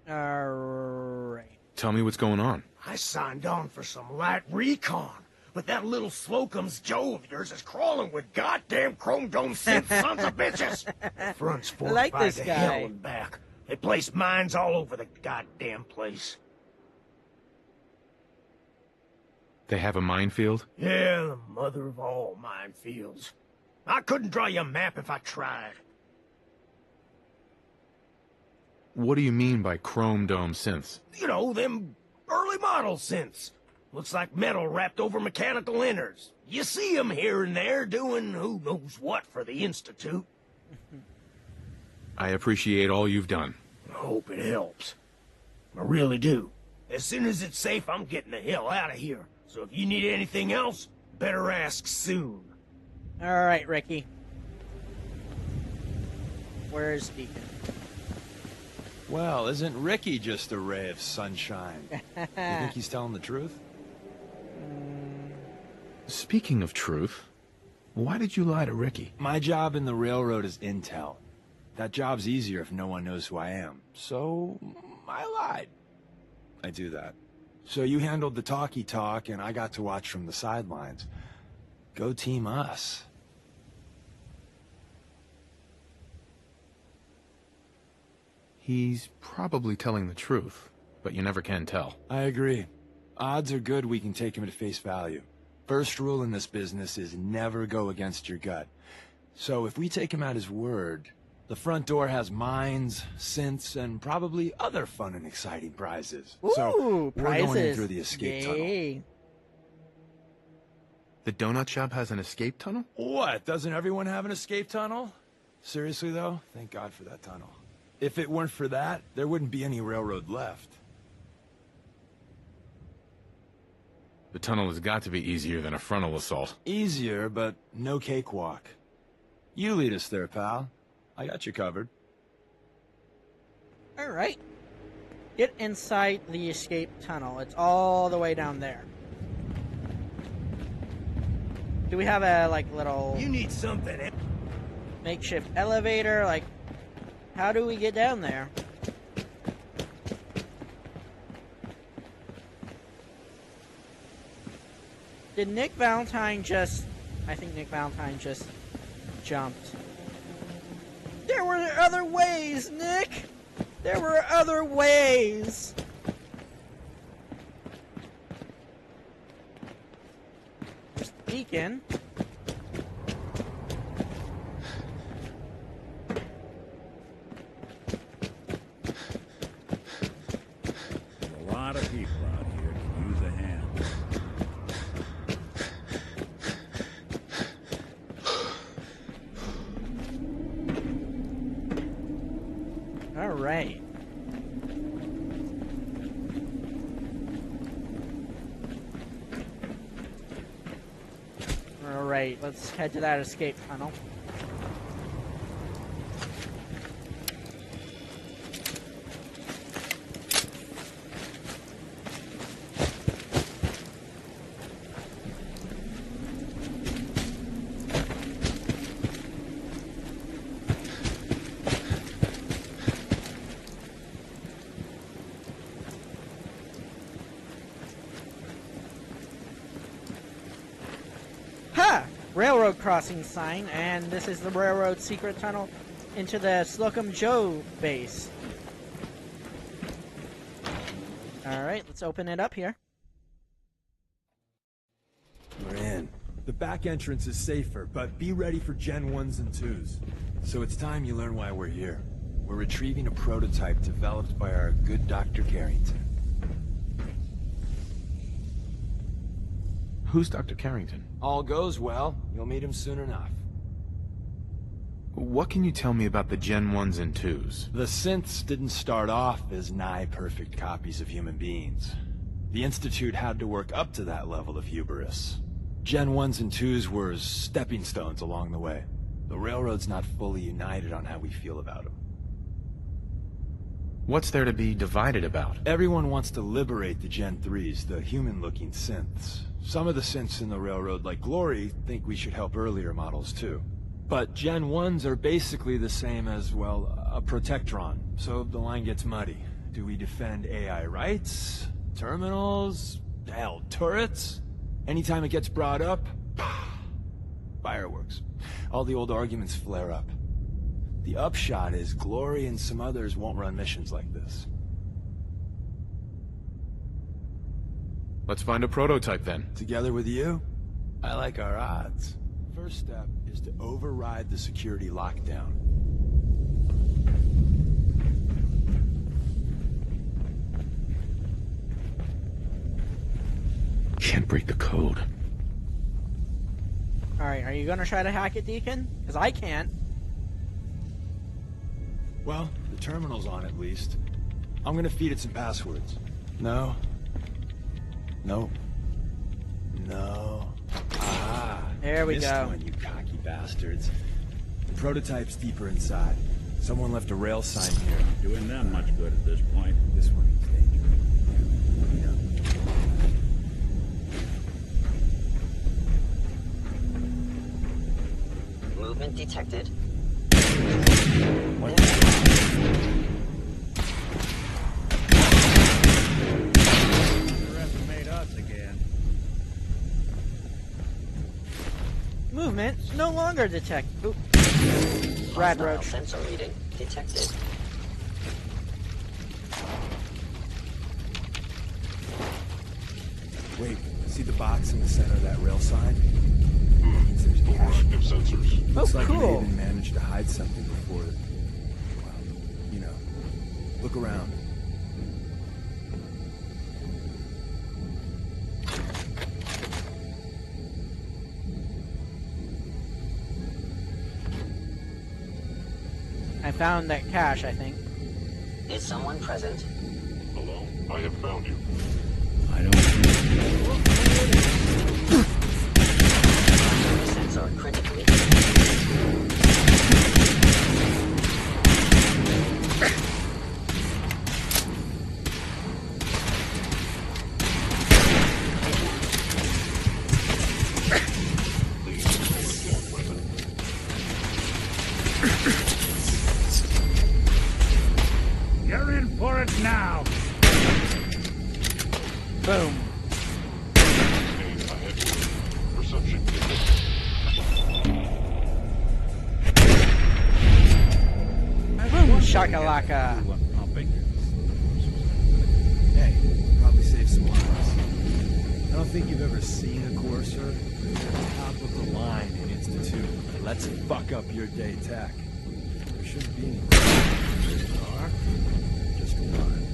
Alright. Tell me what's going on. I signed on for some light recon, but that little Slocum's Joe of yours is crawling with goddamn chrome dome synth sons of bitches. The front's I like fortified this to guy. hell and back. They placed mines all over the goddamn place. They have a minefield? Yeah, the mother of all minefields. I couldn't draw you a map if I tried. What do you mean by chrome dome synths? You know, them early model synths. Looks like metal wrapped over mechanical innards. You see them here and there doing who knows what for the Institute. I appreciate all you've done. I hope it helps. I really do. As soon as it's safe, I'm getting the hell out of here. So if you need anything else, better ask soon. Alright, Ricky. Where's Deacon? Well, isn't Ricky just a ray of sunshine? You think he's telling the truth? Speaking of truth, why did you lie to Ricky? My job in the railroad is intel. That job's easier if no one knows who I am. So, I lied. I do that. So you handled the talky talk, and I got to watch from the sidelines. Go team us. He's probably telling the truth, but you never can tell. I agree. Odds are good we can take him at face value. First rule in this business is never go against your gut. So if we take him at his word, the front door has mines, synths, and probably other fun and exciting prizes. Ooh, so we're prizes. going in through the escape tunnel. Yay. The donut shop has an escape tunnel? What? Doesn't everyone have an escape tunnel? Seriously, though? Thank God for that tunnel. If it weren't for that, there wouldn't be any railroad left. The tunnel has got to be easier than a frontal assault. Easier, but no cakewalk. You lead us there, pal. I got you covered. Alright. Get inside the escape tunnel. It's all the way down there. Do we have a, like, little You need something. makeshift elevator? Like, how do we get down there? Did Nick Valentine just... I think Nick Valentine just jumped. There were other ways, Nick! There were other ways! There's Deacon. A lot of people out here can use a hand. All right. Alright, let's head to that escape tunnel. Railroad crossing sign, and this is the railroad secret tunnel into the Slocum Joe base. Alright, let's open it up here. We're in. The back entrance is safer, but be ready for Gen 1s and 2s. So it's time you learn why we're here. We're retrieving a prototype developed by our good Dr. Carrington. Who's Dr. Carrington? All goes well, you'll meet him soon enough. What can you tell me about the Gen 1s and 2s? The synths didn't start off as nigh-perfect copies of human beings. The Institute had to work up to that level of hubris. Gen 1s and 2s were stepping stones along the way. The Railroad's not fully united on how we feel about them. What's there to be divided about? Everyone wants to liberate the Gen 3s, the human-looking synths. Some of the synths in the Railroad, like Glory, think we should help earlier models too. But Gen 1s are basically the same as, well, a Protectron, so the line gets muddy. Do we defend AI rights? Terminals? Hell, turrets? Anytime it gets brought up, fireworks. All the old arguments flare up. The upshot is Glory and some others won't run missions like this. Let's find a prototype then. Together with you? I like our odds. First step is to override the security lockdown. Can't break the code. Alright, are you gonna try to hack it, Deacon? Because I can't. Well, the terminal's on at least. I'm gonna feed it some passwords. No. Nope. No. Ah. There we missed go. One, you cocky bastards. The prototype's deeper inside. Someone left a rail sign here. Doing them much good at this point. This one is dangerous. No. Movement detected. What? Underestimate us again. Movement no longer detected. Oop. Rad Hostile roach. sensor reading detected. Wait, see the box in the center of that rail sign? Overactive sensors. Looks like cool. they even managed to hide something before. Well, you know. Look around. I found that cache, I think. Is someone present? Hello? I have found you. I don't think... Sensor critically. Please hold your weapon. You're in for it now! Boom. Aim ahead. Perception detected. Boom, shakalaka. Hey, probably save some lives. I don't think you've ever seen a Courser. They're top of the line in Institute. Let's fuck up your day tech. There shouldn't be any. There are. Just one.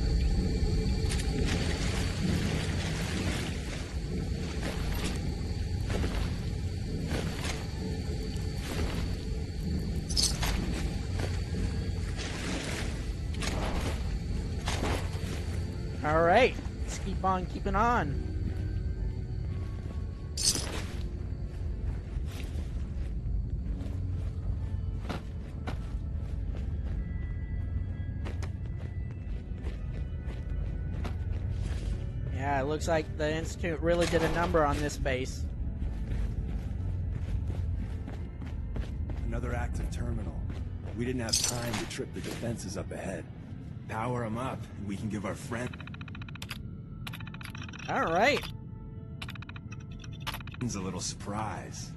Alright, let's keep on keeping on. Yeah, it looks like the Institute really did a number on this base. Another active terminal. We didn't have time to trip the defenses up ahead. Power them up, and we can give our friends Alright. a little surprise.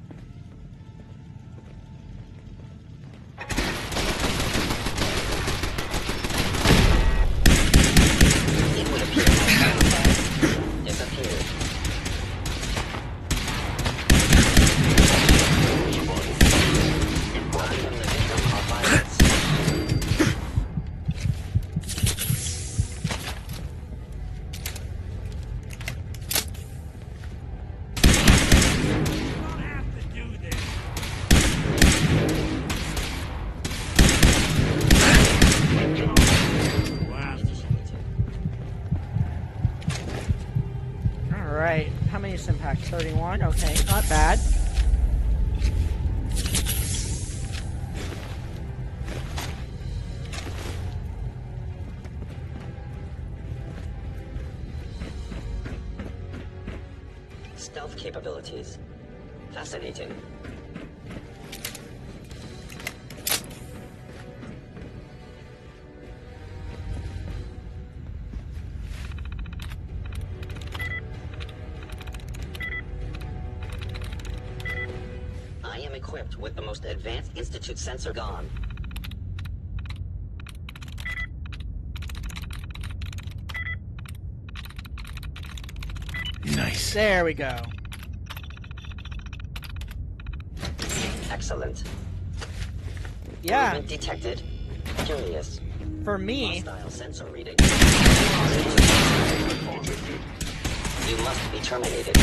It would appear that disappeared. I am the victim of violence. Alright. How many Simpacts? 31? Okay, not bad. Stealth capabilities. Fascinating. I am equipped with the most advanced Institute sensor gone. Nice. There we go. Excellent. Yeah, Movement detected. Curious. for me, Hostile sensor reading. You must be terminated.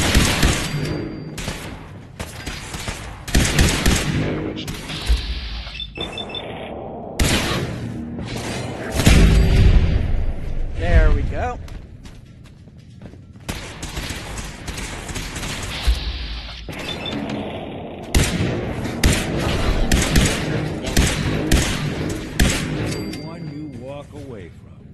there we go. One you walk away from.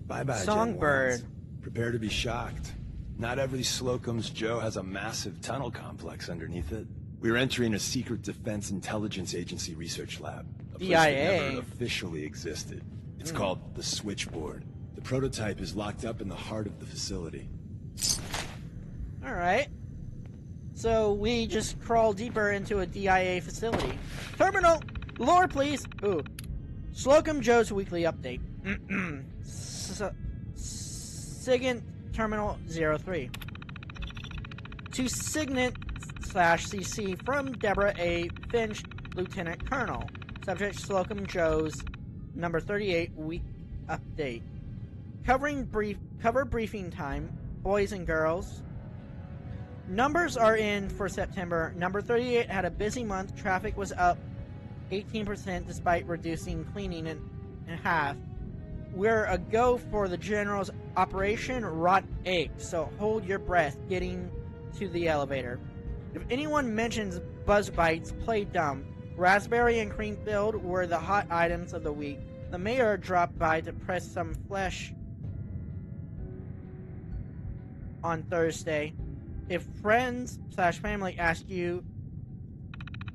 Bye-bye, Gen Songbird. 1s. Prepare to be shocked. Not every Slocum's Joe has a massive tunnel complex underneath it. We're entering a secret defense intelligence agency research lab. A place that DIA. never officially existed. It's called the Switchboard. The prototype is locked up in the heart of the facility. Alright. So we just crawl deeper into a DIA facility. Terminal! Lore, please! Ooh. Slocum Joe's weekly update. Sigint Terminal 03. To Signet /CC from Deborah A. Finch, Lieutenant Colonel. Subject Slocum Joe's number 38 week update. Cover briefing time, boys and girls. Numbers are in for September. Number 38 had a busy month. Traffic was up 18% despite reducing cleaning in half. We're a go for the General's Operation Rot Egg, so hold your breath getting to the elevator. If anyone mentions Buzz Bites, play dumb. Raspberry and cream filled were the hot items of the week. The mayor dropped by to press some flesh on Thursday. If friends/family ask you,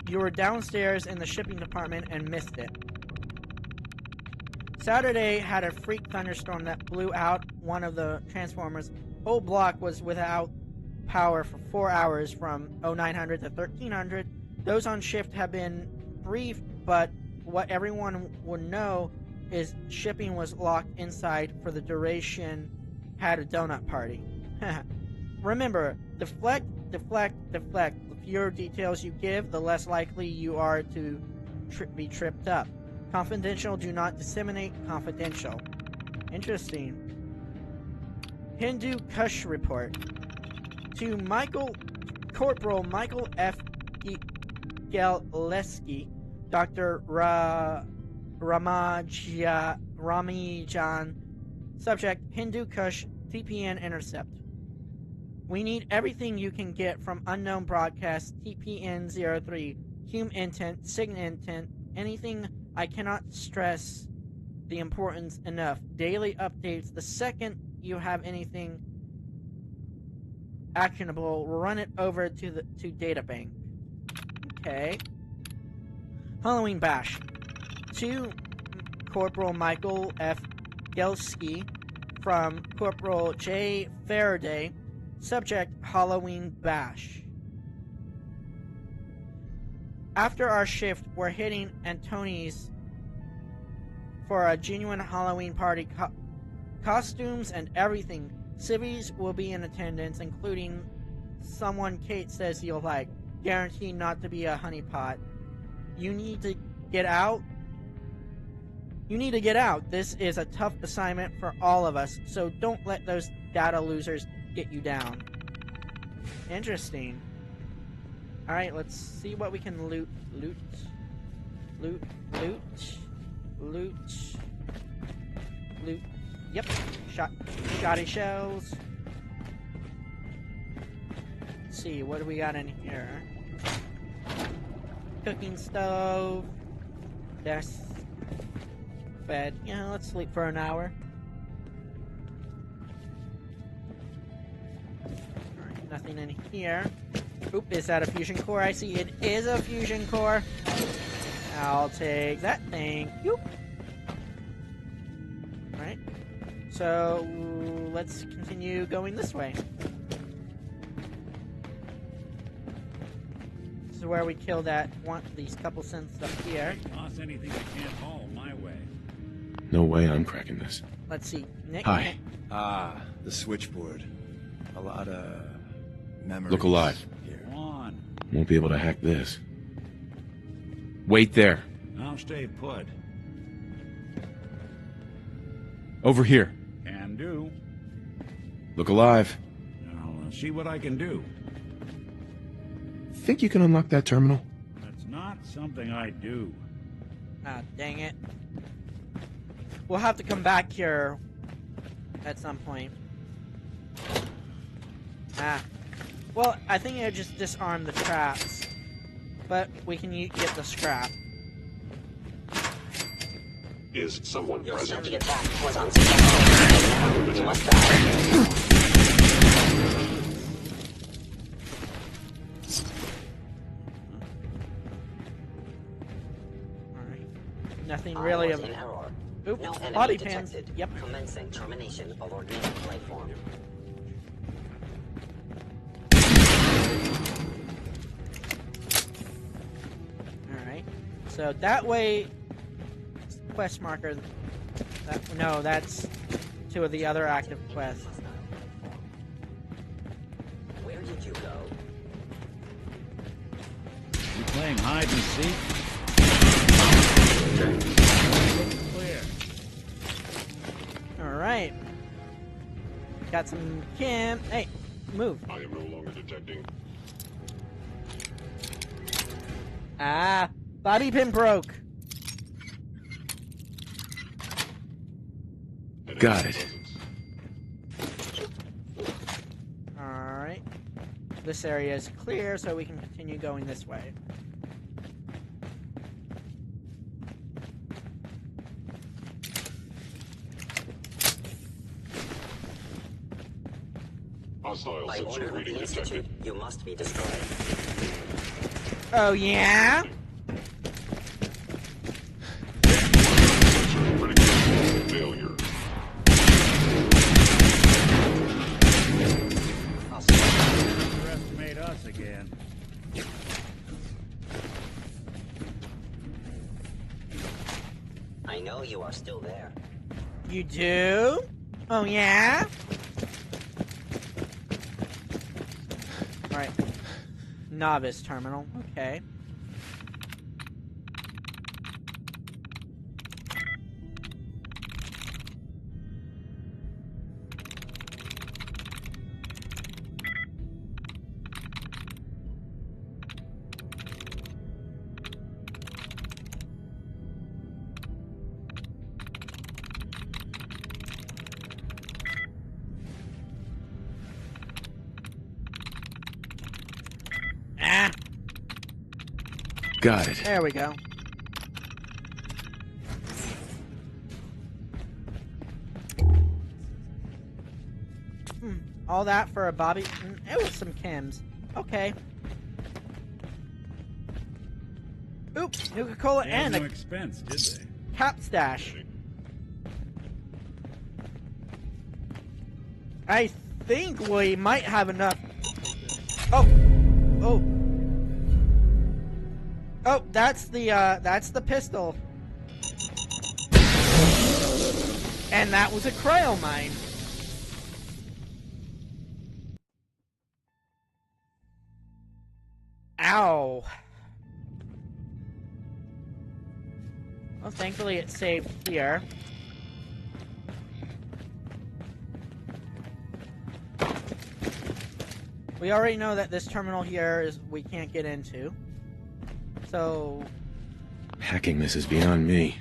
you were downstairs in the shipping department and missed it. Saturday had a freak thunderstorm that blew out one of the transformers. Whole block was without power for 4 hours from 0900 to 1300. Those on shift have been briefed, but what everyone would know is shipping was locked inside for the duration. Had a donut party. Remember, deflect, deflect, deflect. The fewer details you give, the less likely you are to be tripped up. Confidential, do not disseminate confidential. Interesting. Hindu Kush report. To Corporal Michael F. Galeski, Dr. Ramijan. Subject, Hindu Kush, TPN intercept. We need everything you can get from unknown broadcast, TPN-03, Hume intent, Sign intent, anything. I cannot stress the importance enough. Daily updates. The second you have anything, actionable, run it over to the databank. Okay. Halloween Bash. To Corporal Michael F. Gelski from Corporal J. Faraday. Subject Halloween Bash. After our shift, we're hitting Antoni's for a genuine Halloween party. Costumes and everything. Civvies will be in attendance, including someone Kate says you'll like. Guaranteed not to be a honeypot. You need to get out. You need to get out. This is a tough assignment for all of us, so don't let those data losers get you down. Interesting. Alright, let's see what we can loot. Loot. Loot. Loot. Loot. Loot. Yep. Shoddy shells. Let's see, what do we got in here? Cooking stove. Desk. Bed. Yeah, let's sleep for an hour. Alright, nothing in here. Oop, is that a fusion core? I see it is a fusion core. I'll take that. Thank you. Alright. So, let's continue going this way. This is where we kill these couple synths up here. Toss anything you can't haul my way. No way I'm cracking this. Let's see. Nick? Hi. Ah, the switchboard. A lot of memories. Look alive. Here. Come on. Won't be able to hack this. Wait there. I'll stay put. Over here. Can do. Look alive. I'll see what I can do. Think you can unlock that terminal? That's not something I do. Ah, dang it. We'll have to come back here at some point. Ah. Well, I think I just disarmed the traps. But we can get the scrap. Is someone Your present? sneaky attack was unsuccessful. You must die. Alright. Nothing really of... In error. Oop, No enemy body detected. pins. Yep. Commencing termination of organic life form. Alright. So that way... Quest marker... no, that's two of the other active quests. Where did you go? You playing hide and seek? Clear. Alright. Got some chem... Hey, move. I am no longer detecting. Ah, body pin broke. Got it. Alright. This area is clear, so we can continue going this way. Hostile By sensor order of reading the Institute, detected. you must be destroyed. Oh, yeah? Critical failure. Underestimate us again. I know you are still there. You do? Oh, yeah? Alright. Novice terminal. Okay. Ah! Got it. There we go. All that for a Bobby... It was some chems. Okay. Oop, Nuka-Cola and no a expense, did they? cap stash. I think we might have enough. Oh. Oh. Oh, that's the pistol. And that was a cryo mine. Ow. Well, thankfully it saved here. We already know that this terminal here is we can't get into. So... Hacking this is beyond me.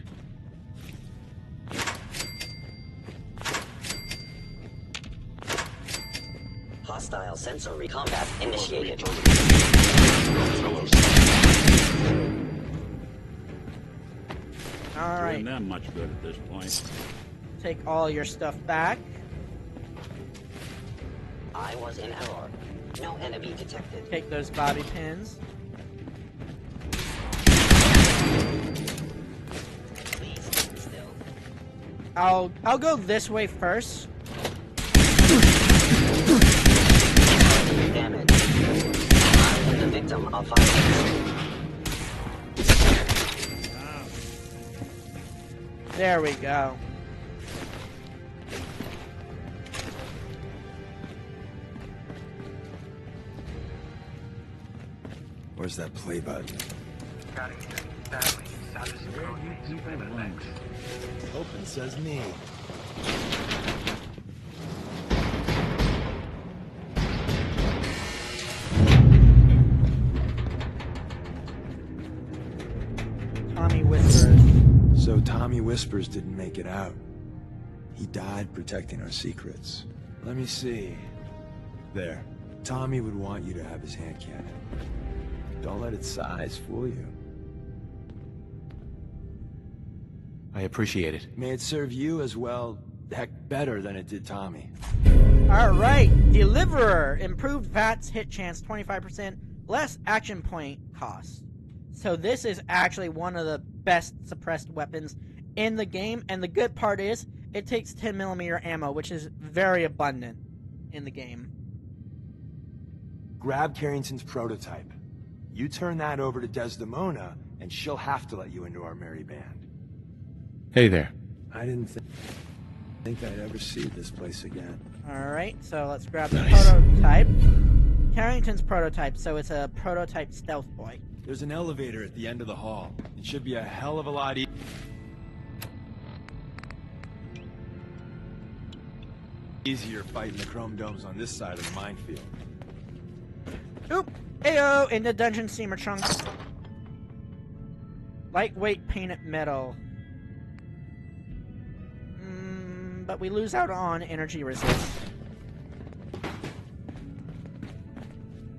Hostile sensor recombat initiated. Alright. Doing them much good at this point. Take all your stuff back. I was in error. No enemy detected. Take those bobby pins. Please stand still. I'll go this way first. Damage. I am the victim of violence. There we go. Where's that play button? Open says me. Tommy Whispers. So Tommy Whispers didn't make it out. He died protecting our secrets. Let me see. There. Tommy would want you to have his hand cannon. Don't let its size fool you. I appreciate it. May it serve you as well, heck, better than it did Tommy. Alright, Deliverer. Improved VATS hit chance 25%, less action point cost. So this is actually one of the best suppressed weapons in the game, and the good part is, it takes 10mm ammo, which is very abundant in the game. Grab Carrington's prototype. You turn that over to Desdemona, and she'll have to let you into our merry band. Hey there. I didn't think I'd ever see this place again. Alright, so let's grab the Nice. prototype. Carrington's prototype, so it's a prototype stealth boy. There's an elevator at the end of the hall. It should be a hell of a lot easier fighting the chrome domes on this side of the minefield. Oop! Ayo! In the dungeon steamer trunk. Lightweight painted metal. But we lose out on energy resist.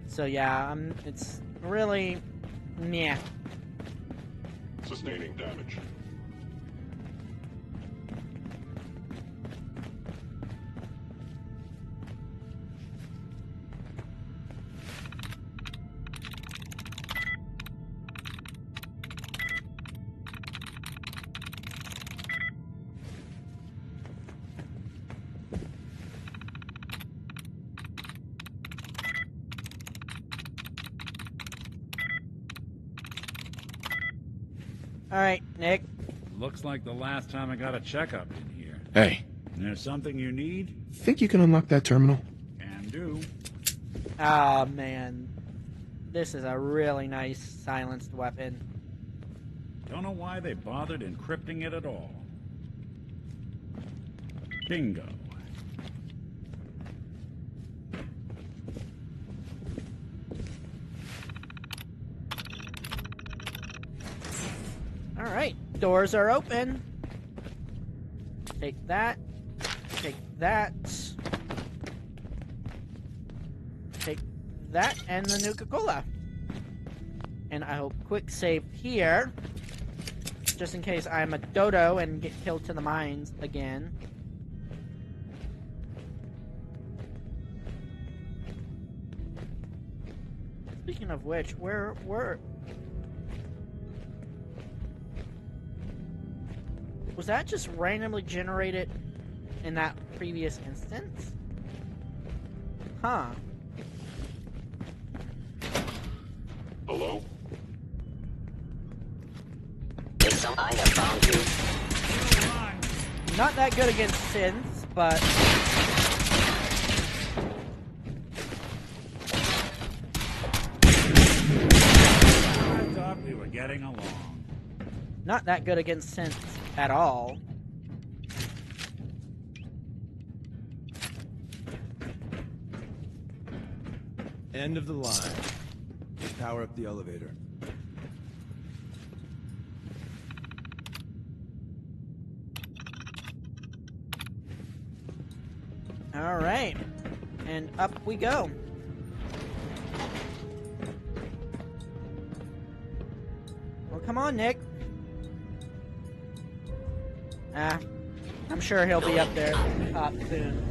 So yeah, it's really... meh. Sustaining damage. Alright, Nick. Looks like the last time I got a checkup in here. Hey, There's something you need? think you can unlock that terminal? Can do. Ah, man. This is a really nice silenced weapon. Don't know why they bothered encrypting it at all. Bingo. Alright, doors are open. Take that. Take that. Take that and the Nuka-Cola. And I'll quick save here. Just in case I'm a dodo and get killed to the mines again. Speaking of which, where was that just randomly generated in that previous instance? Huh. Hello? I have found you. Not that good against synths, but I thought we were getting along. not that good against synths at all. End of the line. Power up the elevator. All right, and up we go. Well, come on, Nick. I'm sure he'll be up there top soon.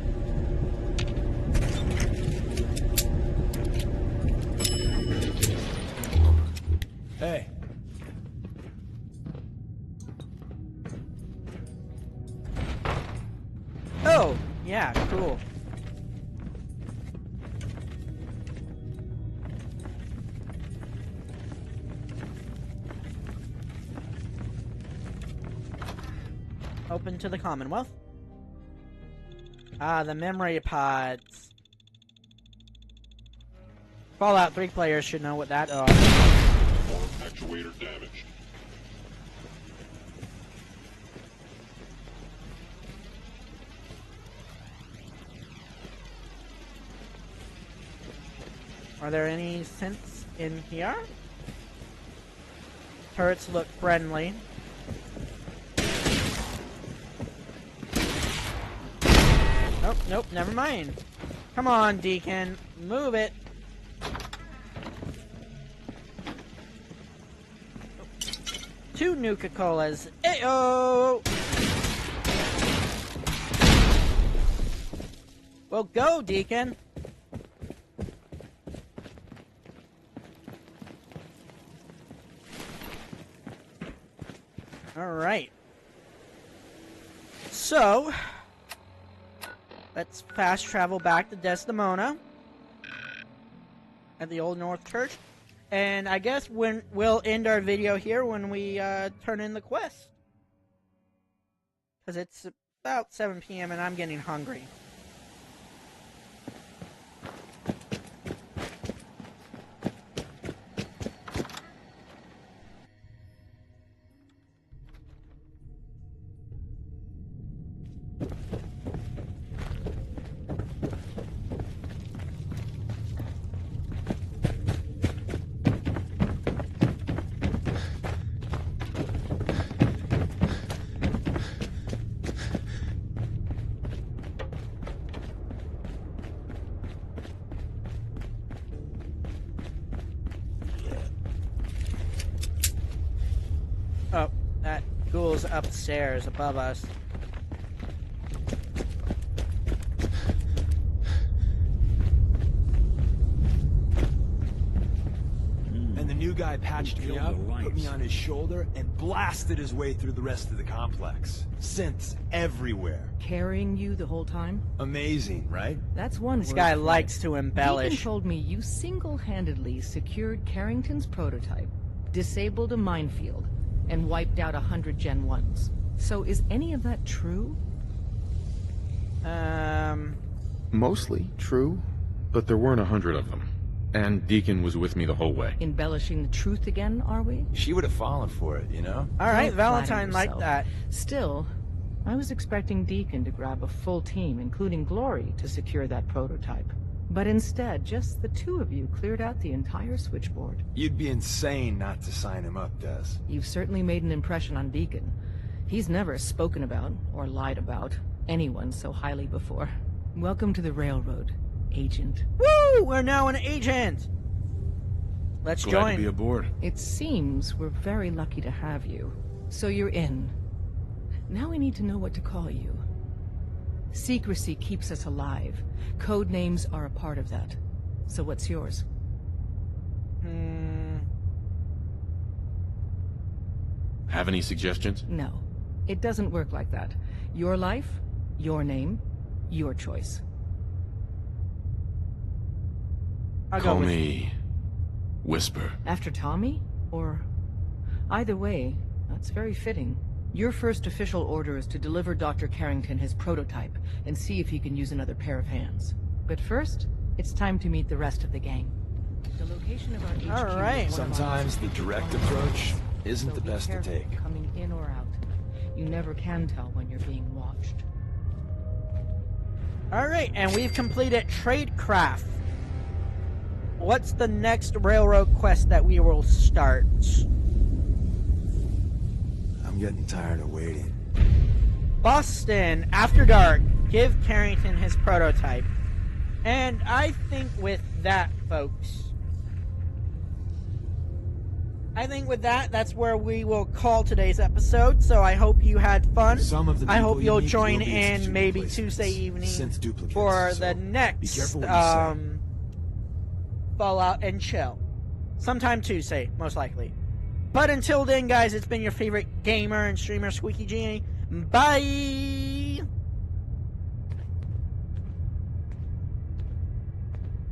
Hey. Oh, yeah, cool. Open to the Commonwealth. Ah, the memory pods. Fallout 3 players should know what that are. Arm actuator damaged. Are there any synths in here? Turrets look friendly. Nope, nope, never mind. Come on, Deacon. Move it. Two Nuka-Colas. Ayo! Well, go, Deacon. Alright. So, let's fast travel back to Desdemona at the Old North Church. And I guess we'll end our video here when we turn in the quest. Because it's about 7 p.m. and I'm getting hungry. Oh, that ghoul's upstairs above us. And the new guy patched me up, put me on his shoulder, and blasted his way through the rest of the complex. Synths everywhere. Carrying you the whole time? Amazing, right? That's one This word guy for likes it. to embellish. Deacon told me you single-handedly secured Carrington's prototype, disabled a minefield, and wiped out 100 Gen 1s. So is any of that true? Mostly true, but there weren't 100 of them. And Deacon was with me the whole way. Embellishing the truth again, are we? She would have fallen for it, you know? Alright, Don't Valentine flatter liked yourself. that. Still, I was expecting Deacon to grab a full team, including Glory, to secure that prototype. But instead, just the two of you cleared out the entire switchboard. You'd be insane not to sign him up, Des. You've certainly made an impression on Deacon. He's never spoken about, or lied about, anyone so highly before. Welcome to the Railroad, Agent. Woo! We're now an agent! Let's Glad join. to be aboard. It seems we're very lucky to have you. So you're in. Now we need to know what to call you. Secrecy keeps us alive. Code names are a part of that. So what's yours? Have any suggestions? No. It doesn't work like that. Your life, your name, your choice. Call me Whisper. After Tommy? Or... Either way, that's very fitting. Your first official order is to deliver Dr. Carrington his prototype and see if he can use another pair of hands. But first, it's time to meet the rest of the gang. The location of our HQ... All right. Sometimes the direct approach isn't the best to take. Coming in or out. You never can tell when you're being watched. Alright, and we've completed Tradecraft. What's the next railroad quest that we will start? I'm getting tired of waiting. Boston, After Dark. Give Carrington his prototype. And I think with that, folks, that's where we will call today's episode. So I hope you had fun. I hope you'll join in maybe Tuesday evening for the next Fallout and Chill. Sometime Tuesday, most likely. But until then, guys, it's been your favorite gamer and streamer, Squeaky G. Bye!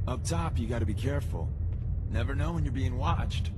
Up top, you gotta be careful. Never know when you're being watched.